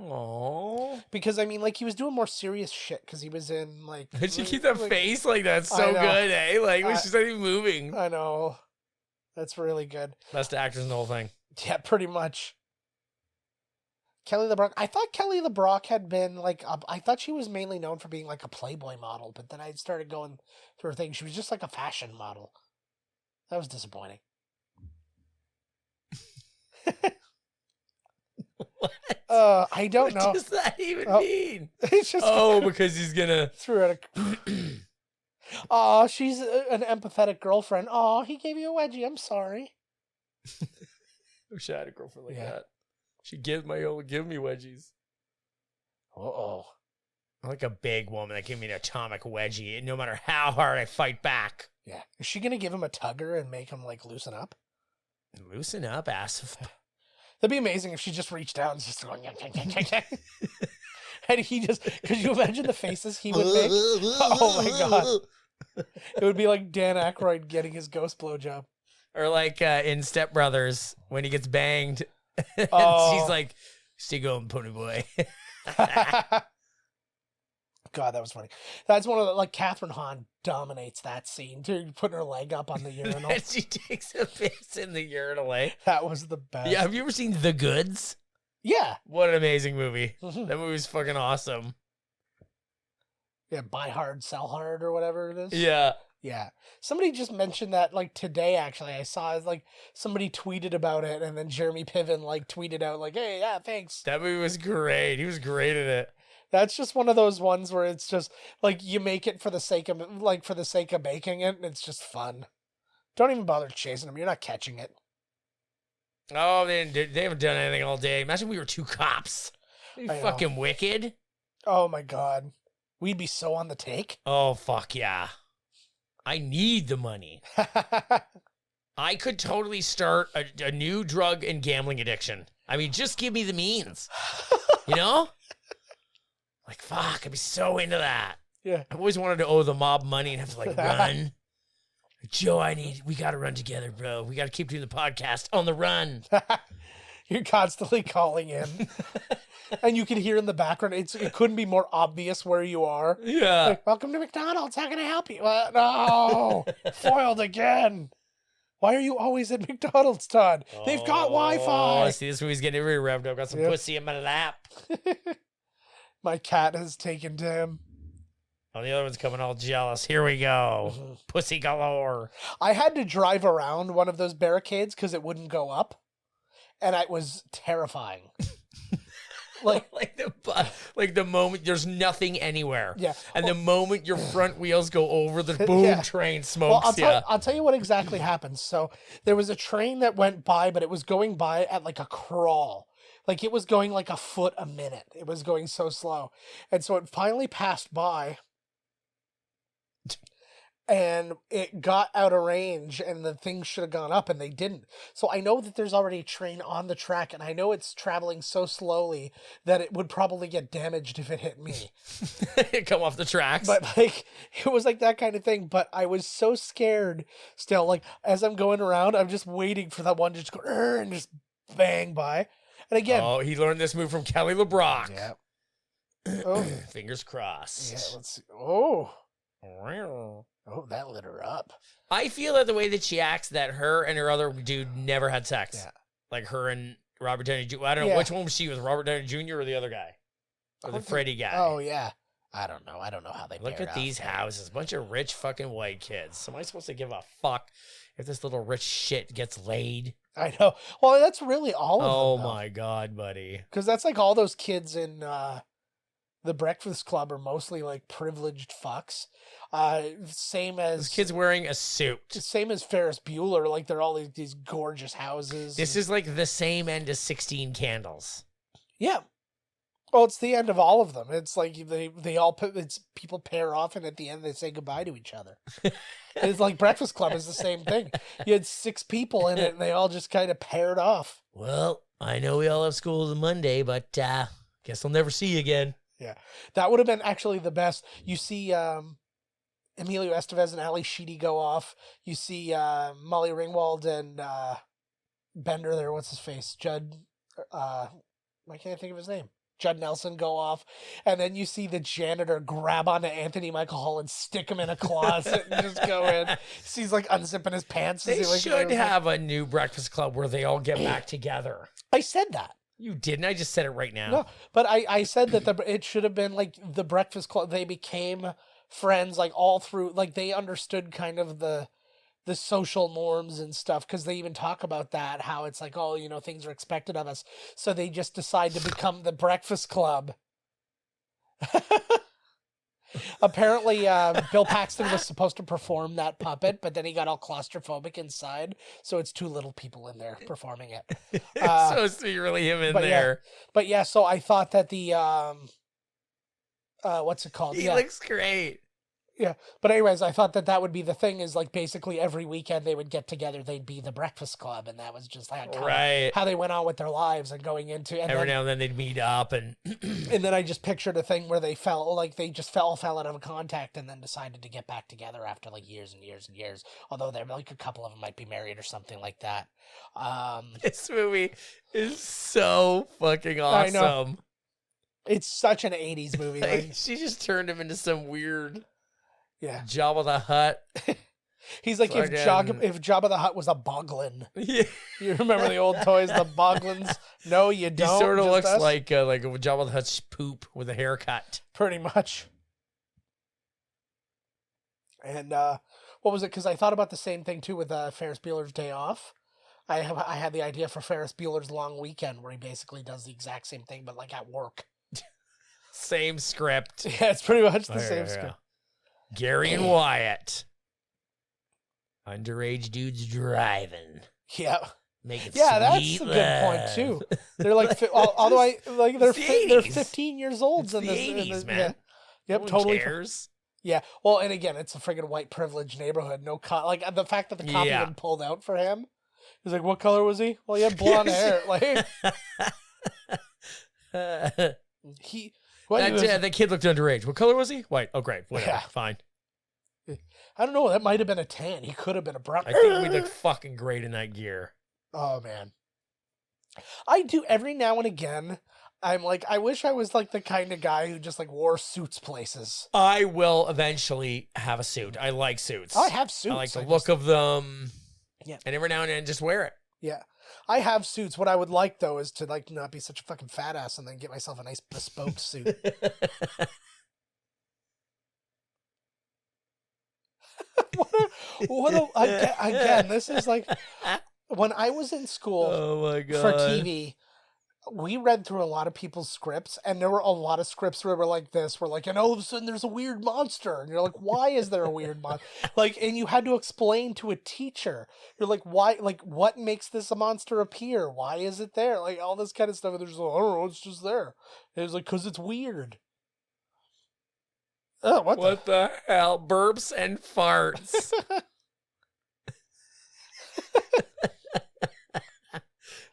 Oh. because I mean, like he was doing more serious shit because he was in like. Did you keep that like- face like that? I So know. good, eh? Like, I- she's not even moving. I know, that's really good. Best actors in the whole thing. Yeah, pretty much. Kelly LeBrock. I thought Kelly LeBrock had been like, I thought she was mainly known for being like a Playboy model, but then I started going through her thing. She was just like a fashion model. That was disappointing. What? I don't know. What does that even Oh. mean? It's just Oh, because he's gonna. threw her at a. Oh, she's an empathetic girlfriend. Oh, he gave you a wedgie. I'm sorry. I wish I had a girlfriend like Yeah. that. She give me wedgies. Oh. I like a big woman that give me an atomic wedgie, no matter how hard I fight back. Yeah. Is she gonna give him a tugger and make him like loosen up? Loosen up, ass. That'd be amazing if she just reached out and just going, and he just, could you imagine the faces he would make? Oh my God. It would be like Dan Aykroyd getting his ghost blowjob. Or like in Step Brothers when he gets banged, and Oh. she's like, "Stay going, pony boy." God, that was funny. That's one of the, like, Catherine Hahn dominates that scene, too, putting her leg up on the urinal. And she takes a piss in the urinal. That was the best. Yeah, have you ever seen The Goods? Yeah. What an amazing movie. Mhm. That movie's fucking awesome. Yeah, buy hard, sell hard, or whatever it is. Yeah. Yeah. Somebody just mentioned that, like, today, actually. I saw, like, somebody tweeted about it, and then Jeremy Piven, like, tweeted out, like, hey, yeah, thanks. That movie was great. He was great at it. That's just one of those ones where it's just, like, you make it for the sake of making it, and it's just fun. Don't even bother chasing them. You're not catching it. Oh, they haven't done anything all day. Imagine we were two cops. You I know. fucking wicked. Oh, my God. We'd be so on the take. Oh, fuck yeah. I need the money. I could totally start a new drug and gambling addiction. I mean, just give me the means. You know? Like, fuck, I'd be so into that. Yeah. I've always wanted to owe the mob money and have to, like, run. Joe, we got to run together, bro. We got to keep doing the podcast on the run. You're constantly calling in. And you can hear in the background, it couldn't be more obvious where you are. Yeah. Like, welcome to McDonald's. How can I help you? No. Foiled again. Why are you always at McDonald's, Todd? They've got Wi-Fi. Oh, see, this movie's getting really revved up. Got some Yep. pussy in my lap. My cat has taken to him. Oh, the other one's coming all jealous. Here we go. Mhm. Pussy galore. I had to drive around one of those barricades because it wouldn't go up. And it was terrifying. Like, like the moment there's nothing anywhere. yeah. And the moment your front wheels go over, the boom Yeah. train Well, smokes you. I'll tell you what exactly happened. So there was a train that went by, but it was going by at like a crawl. Like it was going like a foot a minute. It was going so slow. And so it finally passed by and it got out of range and the thing should have gone up and they didn't. So I know that there's already a train on the track and I know it's traveling so slowly that it would probably get damaged if it hit me. Come off the tracks. But like it was like that kind of thing. But I was so scared still. Like as I'm going around, I'm just waiting for that one to just go and just bang by. And again, oh, he learned this move from Kelly LeBrock. yeah. Oh, Fingers crossed. yeah. Let's see. Oh, that lit her up. I feel that the way that she acts, that her and her other dude never had sex. Yeah. Like her and Robert Downey Jr. I don't know Yeah. which one was she with, Robert Downey Jr. or the other guy, or the Freddy guy. Oh yeah. I don't know how they Look paired at up. these houses, bunch of rich fucking white kids. Am I supposed to give a fuck if this little rich shit gets laid? I know. Well, that's really all of Oh them. my god, buddy. Because that's like all those kids in the Breakfast Club are mostly like privileged fucks. Same This as kid's wearing a suit. same as Ferris Bueller. Like they're all these gorgeous houses. This is like the same end as 16 Candles. Yeah. Well, it's the end of all of them. It's like they all it's people pair off, and at the end they say goodbye to each other. It's like Breakfast Club is the same thing. You had 6 people in it, and they all just kind of paired off. Well, I know we all have school on Monday, but guess I'll never see you again. Yeah, that would have been actually the best. You see Emilio Estevez and Ali Sheedy go off. You see Molly Ringwald and Bender there. What's his face? Judd. Why can't I think of his name? Judd Nelson go off, and then you see the janitor grab onto Anthony Michael Hall and stick him in a closet and just go in. He's like unzipping his pants. They as he, like, should goes, have a new Breakfast Club where they all get back together. I said that. You didn't. I just said it right now. No, but I said that it should have been like the Breakfast Club. They became friends like all through. Like they understood kind of the social norms and stuff, because they even talk about that, how it's like, oh, things are expected of us, so they just decide to become the Breakfast Club. Apparently Bill Paxton was supposed to perform that puppet, but then he got all claustrophobic inside, so it's 2 little people in there performing it. It's supposed to be really him in but there. But yeah, so I thought that the what's it called? He looks great. Yeah, but anyways, I thought that would be the thing, is like basically every weekend they would get together, they'd be the Breakfast Club, and that was just like how they went on with their lives and going into. And Every now and then they'd meet up, and and then I just pictured a thing where they fell out of contact and then decided to get back together after like years and years and years. Although they're like a couple of them might be married or something like that. This movie is so fucking awesome. I know. It's such an 80s movie. Like, she just turned him into some weird Yeah. Jabba the Hutt. He's like if Jabba the Hutt was a boglin. Yeah. You remember the old toys, the boglins? No, you don't. He sort of just looks us? like Jabba the Hutt's poop with a haircut. Pretty much. And what was it? Because I thought about the same thing too with Ferris Bueller's Day Off. I had the idea for Ferris Bueller's Long Weekend, where he basically does the exact same thing, but like at work. Same script. Yeah, it's pretty much the same script. Gary and Wyatt. Underage dudes driving. Yeah. Making that's sweet a love. good point too. They're like, although they're the 80s. 15 years old. It's the 80s, man. Yeah. Yep, No one totally. cares. Yeah. Well, and again, it's a friggin' white privileged neighborhood. No like the fact that the cop even pulled out for him. He's like, what color was he? Well, he had blonde hair. Like he. That kid looked underage. What color was he? White. Oh, great. Whatever. Yeah. Fine. I don't know. That might have been a tan. He could have been a brown. I think we look fucking great in that gear. Oh man. I do every now and again. I'm like, I wish I was like the kind of guy who just like wore suits places. I will eventually have a suit. I like suits. I have suits. I like the look of them. Yeah. And every now and then just wear it. Yeah. I have suits. What I would like though is to like not be such a fucking fat ass and then get myself a nice bespoke suit. Again, this is like when I was in school for TV, we read through a lot of people's scripts, and there were a lot of scripts that were like this, where like, and all of a sudden there's a weird monster, and you're like, why is there a weird monster? Like, and you had to explain to a teacher, you're like, why, like, what makes this a monster appear? Why is it there? Like all this kind of stuff, and they're just like, I don't know, it's just there. And it was like, because it's weird. Oh, what the hell? Burps and farts.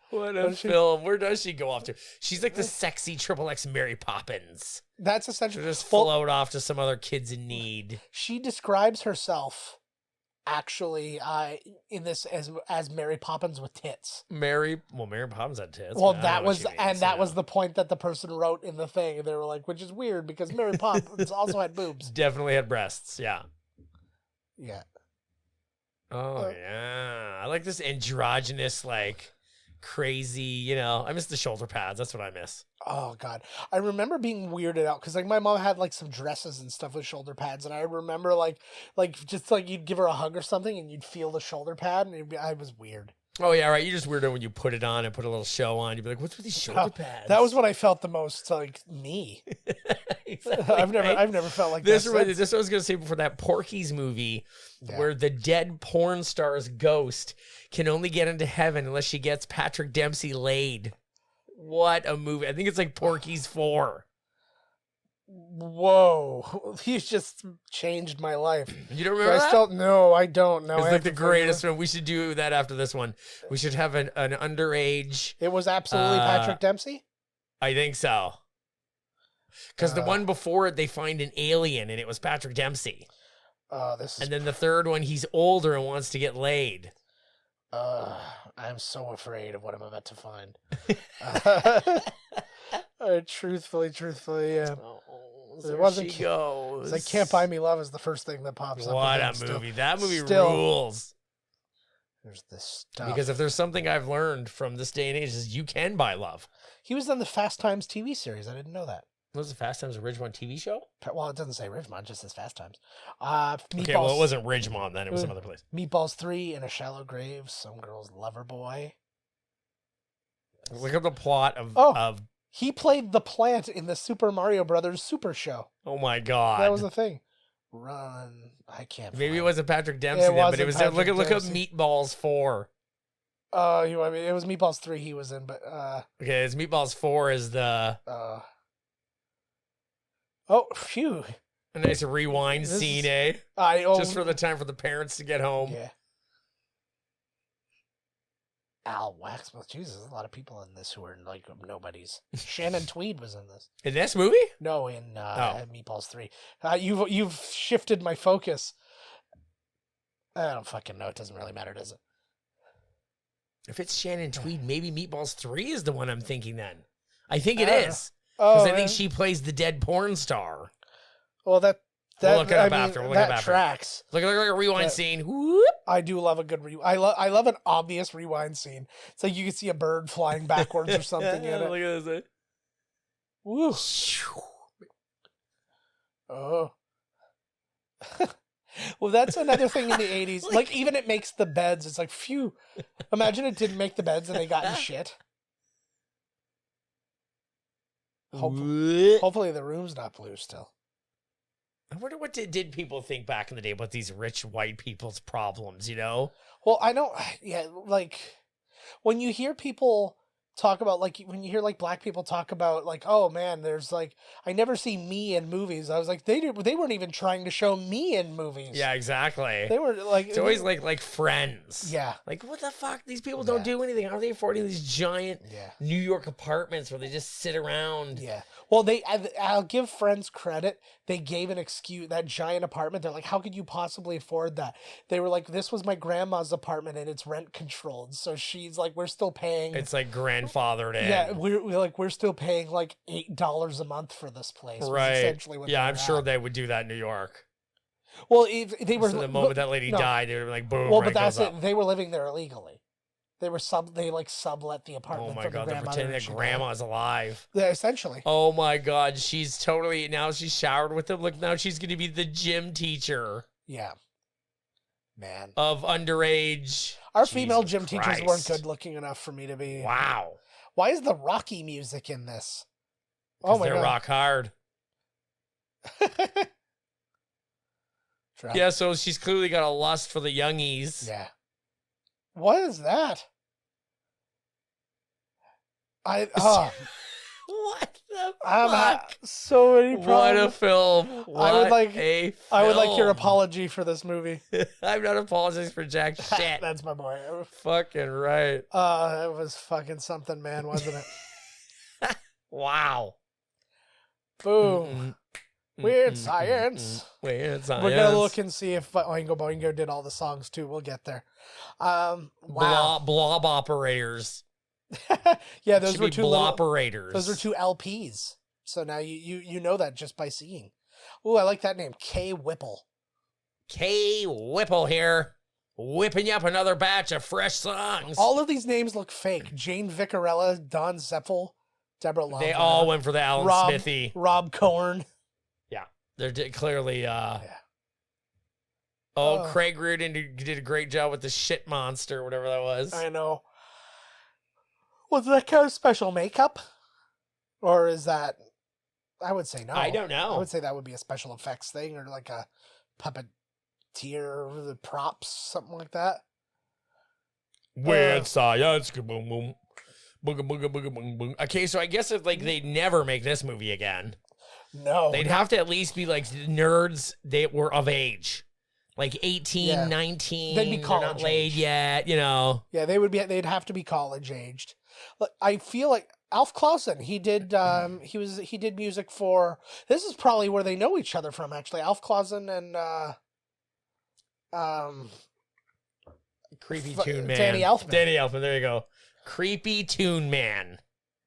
What a film. Where does she go off to? She's like the sexy XXX Mary Poppins. That's essentially She'll just float off to some other kids in need. She describes herself actually in this as Mary Poppins with tits. Mary Poppins had tits. Well, that was the point that the person wrote in the thing. They were like, which is weird because Mary Poppins also had boobs. Definitely had breasts. Yeah. Yeah. Oh yeah. I like this androgynous, like crazy, I miss the shoulder pads. That's what I miss. Oh god, I remember being weirded out because like my mom had like some dresses and stuff with shoulder pads, and I remember like just like you'd give her a hug or something and you'd feel the shoulder pad, and I was weird. Oh yeah, right. You just weirdo when you put it on and put a little show on. You'd be like, "What's with these shoulder pads?" That was when I felt the most like me. Exactly, I've never felt like this. This I was gonna say before that Porky's movie, where the dead porn star's ghost can only get into heaven unless she gets Patrick Dempsey laid. What a movie! I think it's like Porky's 4. Whoa, he's just changed my life. You don't remember that? I don't know. It's like the greatest one. We should do that after this one. We should have an underage. It was absolutely Patrick Dempsey? I think so. Because the one before it, they find an alien, and it was Patrick Dempsey. And then the third one, he's older and wants to get laid. I'm so afraid of what I'm about to find. Truthfully, yeah. It wasn't. She goes. It's like Can't Buy Me Love is the first thing that pops up. What a movie! That movie rules. There's this stuff. Because if there's something I've learned from this day and age, is you can buy love. He was on the Fast Times TV series. I didn't know that. Was the Fast Times a Ridgemont TV show? Well, it doesn't say Ridgemont, it just says Fast Times. Okay, well, it wasn't Ridgemont then. It was some other place. Meatballs 3, In a Shallow Grave, Some Girl's Lover Boy. Look at the plot of... He played the plant in the Super Mario Brothers Super Show. Oh my god. That was the thing. Run. I can't Maybe it wasn't Patrick Dempsey then, but it was... Look up Meatballs 4. It was Meatballs 3 he was in, but... Okay, it's Meatballs 4 is the... Oh, phew. A nice rewind scene, eh? Just for the time for the parents to get home. Yeah. Al Waxman. Jesus, there's a lot of people in this who are like nobodies. Shannon Tweed was in this. In this movie? No, in Meatballs 3. You've shifted my focus. I don't fucking know. It doesn't really matter, does it? If it's Shannon Tweed, maybe Meatballs 3 is the one I'm thinking then. I think it is. Because Oh, I think she plays the dead porn star. well, that We'll look it up I mean, after. We'll look it up that after. tracks. Look like a rewind That- scene. Whoop. I do love a good I love an obvious rewind scene. It's like you can see a bird flying backwards or something in it. Look at this. Woo. Oh. Well, that's another thing in the 80s. Like, even it makes the beds. It's like, phew. Imagine it didn't make the beds and they got in shit. Hopefully the room's not blue still. I wonder what did people think back in the day about these rich white people's problems, you know? Well, I know, yeah, like, when you hear people talk about, like, when you hear, like, black people talk about, like, oh, man, there's, like, I never see me in movies. I was like, they weren't even trying to show me in movies. Yeah, exactly. They were, like... It's always like Friends. Yeah. Like, what the fuck? These people don't do anything. How are they affording these giant Yeah. New York apartments where they just sit around? Yeah. Well, I'll give Friends credit. They gave an excuse, that giant apartment. They're like, how could you possibly afford that? They were like, this was my grandma's apartment and it's rent controlled. So she's like, we're still paying. It's like grandfathered in. Yeah, we're still paying like $8 a month for this place. Right. Essentially what Yeah, they I'm were sure at. they would do that in New York. Well, if they were So the moment that lady no. died, they would be like, boom, Well, rent but that's goes it. up. They were living there illegally. They sublet the Oh apartment. my from God, the they're grandmother pretending and that she died. grandma's alive. Yeah, essentially. Oh my God, she's showered with him. Look, now she's going to be the gym teacher Yeah. Man. of underage. Our female Jesus gym teachers Christ. weren't good looking enough for me to be. Wow. Why is the Rocky music in this? Oh 'Cause my they're God. rock hard. Trap. Yeah, so she's clearly got a lust for the youngies. Yeah. What is that? What the I'm fuck? so many What problems. a film. I would like- a I would like your film. apology for this movie. I'm not apologizing for jack shit. That's my boy. Fucking right. It was fucking something, man, wasn't it? Wow. Boom. Weird science. Weird science. We're gonna look and see if Oingo Boingo did all the songs too. We'll get there. Wow. Blob operators. Yeah, those Should were be two little, operators. those were two LPs. So now you know that just by seeing. Ooh, I like that name, K Whipple. K Whipple here, whipping you up another batch of fresh songs. All of these names look fake. Jane Vicarella, Don Zeppel, Deborah Love. They all went for the Alan Smithy. Rob Cohen. Yeah, they're clearly. Oh, Oh. Craig Reardon did a great job with the shit monster, whatever that was. I know. Was that kind of special makeup? Or is that... I would say no. I don't know. I would say that would be a special effects thing or like a puppeteer, the props, something like that. Weird science. Boom, boom. Booga, booga, booga, boom, boom. Okay, so I guess if like they'd never make this movie again. No. They'd have to at least be like nerds that were of age. Like 18, Yeah. 19. They'd be they're college not laid age. yet, you know. Yeah, they'd have to be college aged. Look, I feel like Alf Clausen, he did music for, this is probably where they know each other from actually. Alf Clausen and Creepy Toon Man. Danny Elfman. Danny Elfman, there you go. Creepy Toon Man.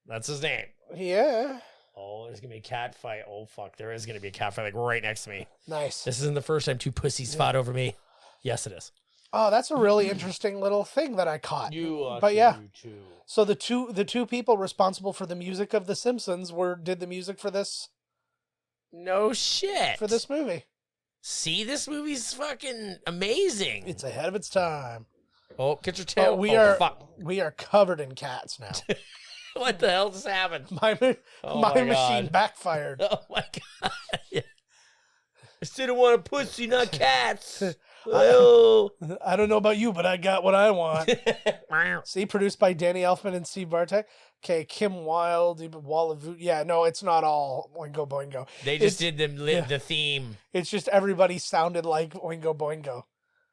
That's his name. Yeah. Oh, there's going to be a cat fight. Oh, fuck. There is going to be a cat fight like right next to me. Nice. This isn't the first time two pussies fought over me. Yes, it is. Oh, that's a really interesting little thing that I caught. You But yeah. too. So the two people responsible for the music of The Simpsons did the music for this No shit. movie. See, this movie's fucking amazing. It's ahead of its time. Oh, get your tail. Fuck. We are covered in cats now. What the hell just happened? My Oh my machine God. backfired. Oh my God. Yeah. I still don't want a pussy, not cats. Oh. I don't know about you, but I got what I want. See, produced by Danny Elfman and Steve Bartek. Okay, Kim Wilde, yeah, no, it's not all Oingo Boingo. They just did the theme. It's just everybody sounded like Oingo Boingo.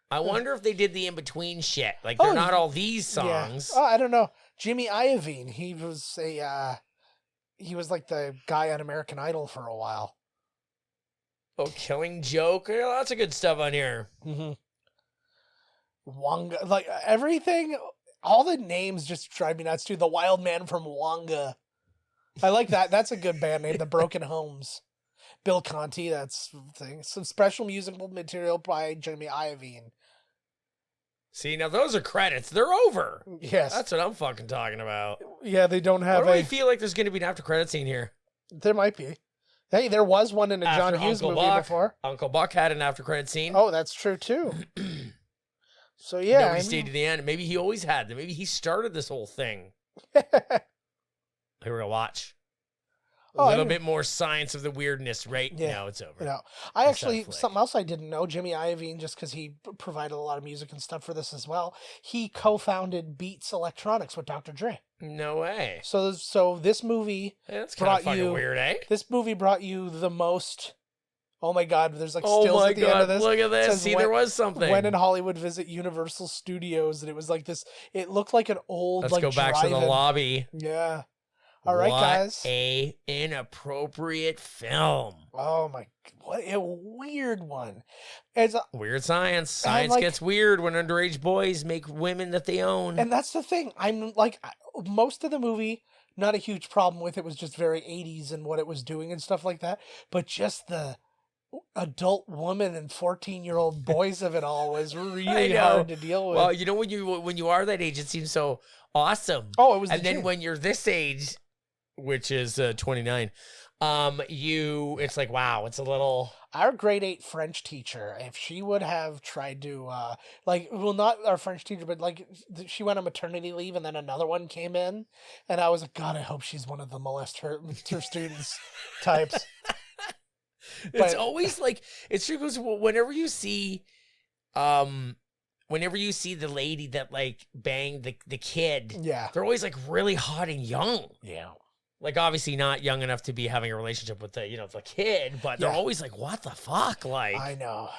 I wonder if they did the in-between shit. Like, they're not all these songs. Yeah. Oh, I don't know. Jimmy Iovine, he was like the guy on American Idol for a while. Oh, Killing Joke. Yeah, lots of good stuff on here. Mm-hmm. Wonga, like everything, all the names just drive me nuts too. The Wild Man from Wonga. I like that. That's a good band name, the Broken Homes. Bill Conti, that's the thing. Some special musical material by Jeremy Iovine. See, now those are credits. They're over. Yes. That's what I'm fucking talking about. Yeah, they don't have I feel like there's going to be an after credit scene here. There might be. Hey, there was one in a John Hughes movie before. Uncle Buck had an after credit scene. Oh, that's true too. So yeah, nobody stayed to the end. Maybe he always had them. Maybe he started this whole thing. Here we're gonna watch a little bit more science of the weirdness. Right now, it's over. You know, I actually something else I didn't know. Jimmy Iovine, just because he provided a lot of music and stuff for this as well. He co-founded Beats Electronics with Dr. Dre. No way. So this movie that's kind of fucking weird, eh? This movie brought you the most. Oh my God! There's like stills at the end of this. Look at this. See, there was something. When in Hollywood visit Universal Studios, and it was like this. It looked like an old. Let's go back to the lobby. Yeah. All right, guys. A inappropriate film. Oh my! What a weird one. It's weird science. Science gets weird when underage boys make women that they own. And that's the thing. I'm like, most of the movie, not a huge problem with it. Was just very 80s and what it was doing and stuff like that. But just the adult woman and 14-year-old boys of it all was really hard to deal with. Well, you know, when you are that age, it seems so awesome. Oh, it was. And then when you're this age, which is 29, it's like, wow, it's a little. Our grade 8 French teacher, if she would have tried to, not our French teacher, but like she went on maternity leave and then another one came in, and I was like, God, I hope she's one of the molest her students types. It's always like, it's true because whenever you see the lady that like banged the kid, they're always like really hot and young. Yeah. Like obviously not young enough to be having a relationship with the kid, but they're always like, what the fuck? Like, I know.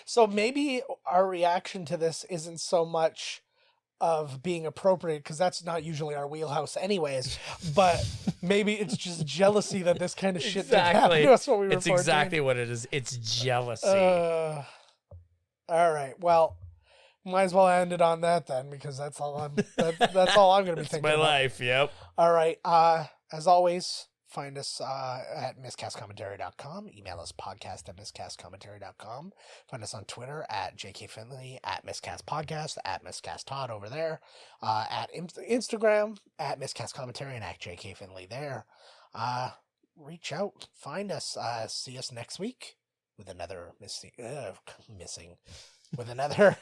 So maybe our reaction to this isn't so much of being appropriate, because that's not usually our wheelhouse anyways, but maybe it's just jealousy that this kind of shit didn't happen to us when we were 14. It's exactly what it is. It's jealousy. All right. Well, might as well end it on that then, because that's all I'm that's all I'm going to be thinking my about. life. Yep. All right. As always, find us at miscastcommentary.com. Email us podcast@miscastcommentary.com. Find us on Twitter at JK Finley, at miscastpodcast, at miscasttodd over there, at Instagram at miscastcommentary, and at JK Finley there. Reach out, find us, see us next week with another with another.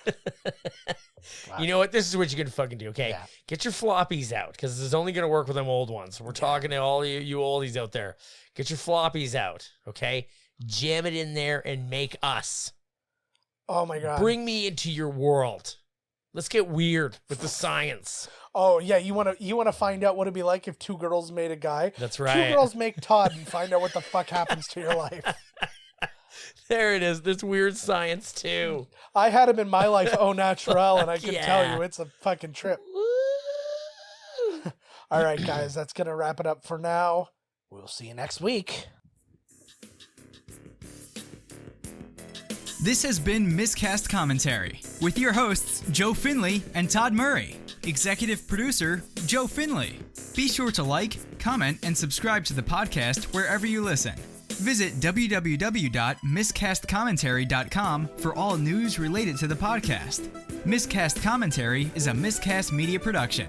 You know what? This is what you can fucking do, okay? Yeah. Get your floppies out, because this is only going to work with them old ones. We're talking to all you oldies out there. Get your floppies out, okay? Jam it in there and make us. Oh, my God. Bring me into your world. Let's get weird with the science. Oh, yeah, you want to find out what it'd be like if two girls made a guy? That's right. 2 girls make Todd and find out what the fuck happens to your life. There it is. This weird science, too. I had him in my life au naturel, and I can tell you it's a fucking trip. All right, guys, that's going to wrap it up for now. We'll see you next week. This has been Miscast Commentary with your hosts, Joe Finley and Todd Murray. Executive producer, Joe Finley. Be sure to like, comment, and subscribe to the podcast wherever you listen. Visit www.miscastcommentary.com for all news related to the podcast. Miscast Commentary is a Miscast Media production.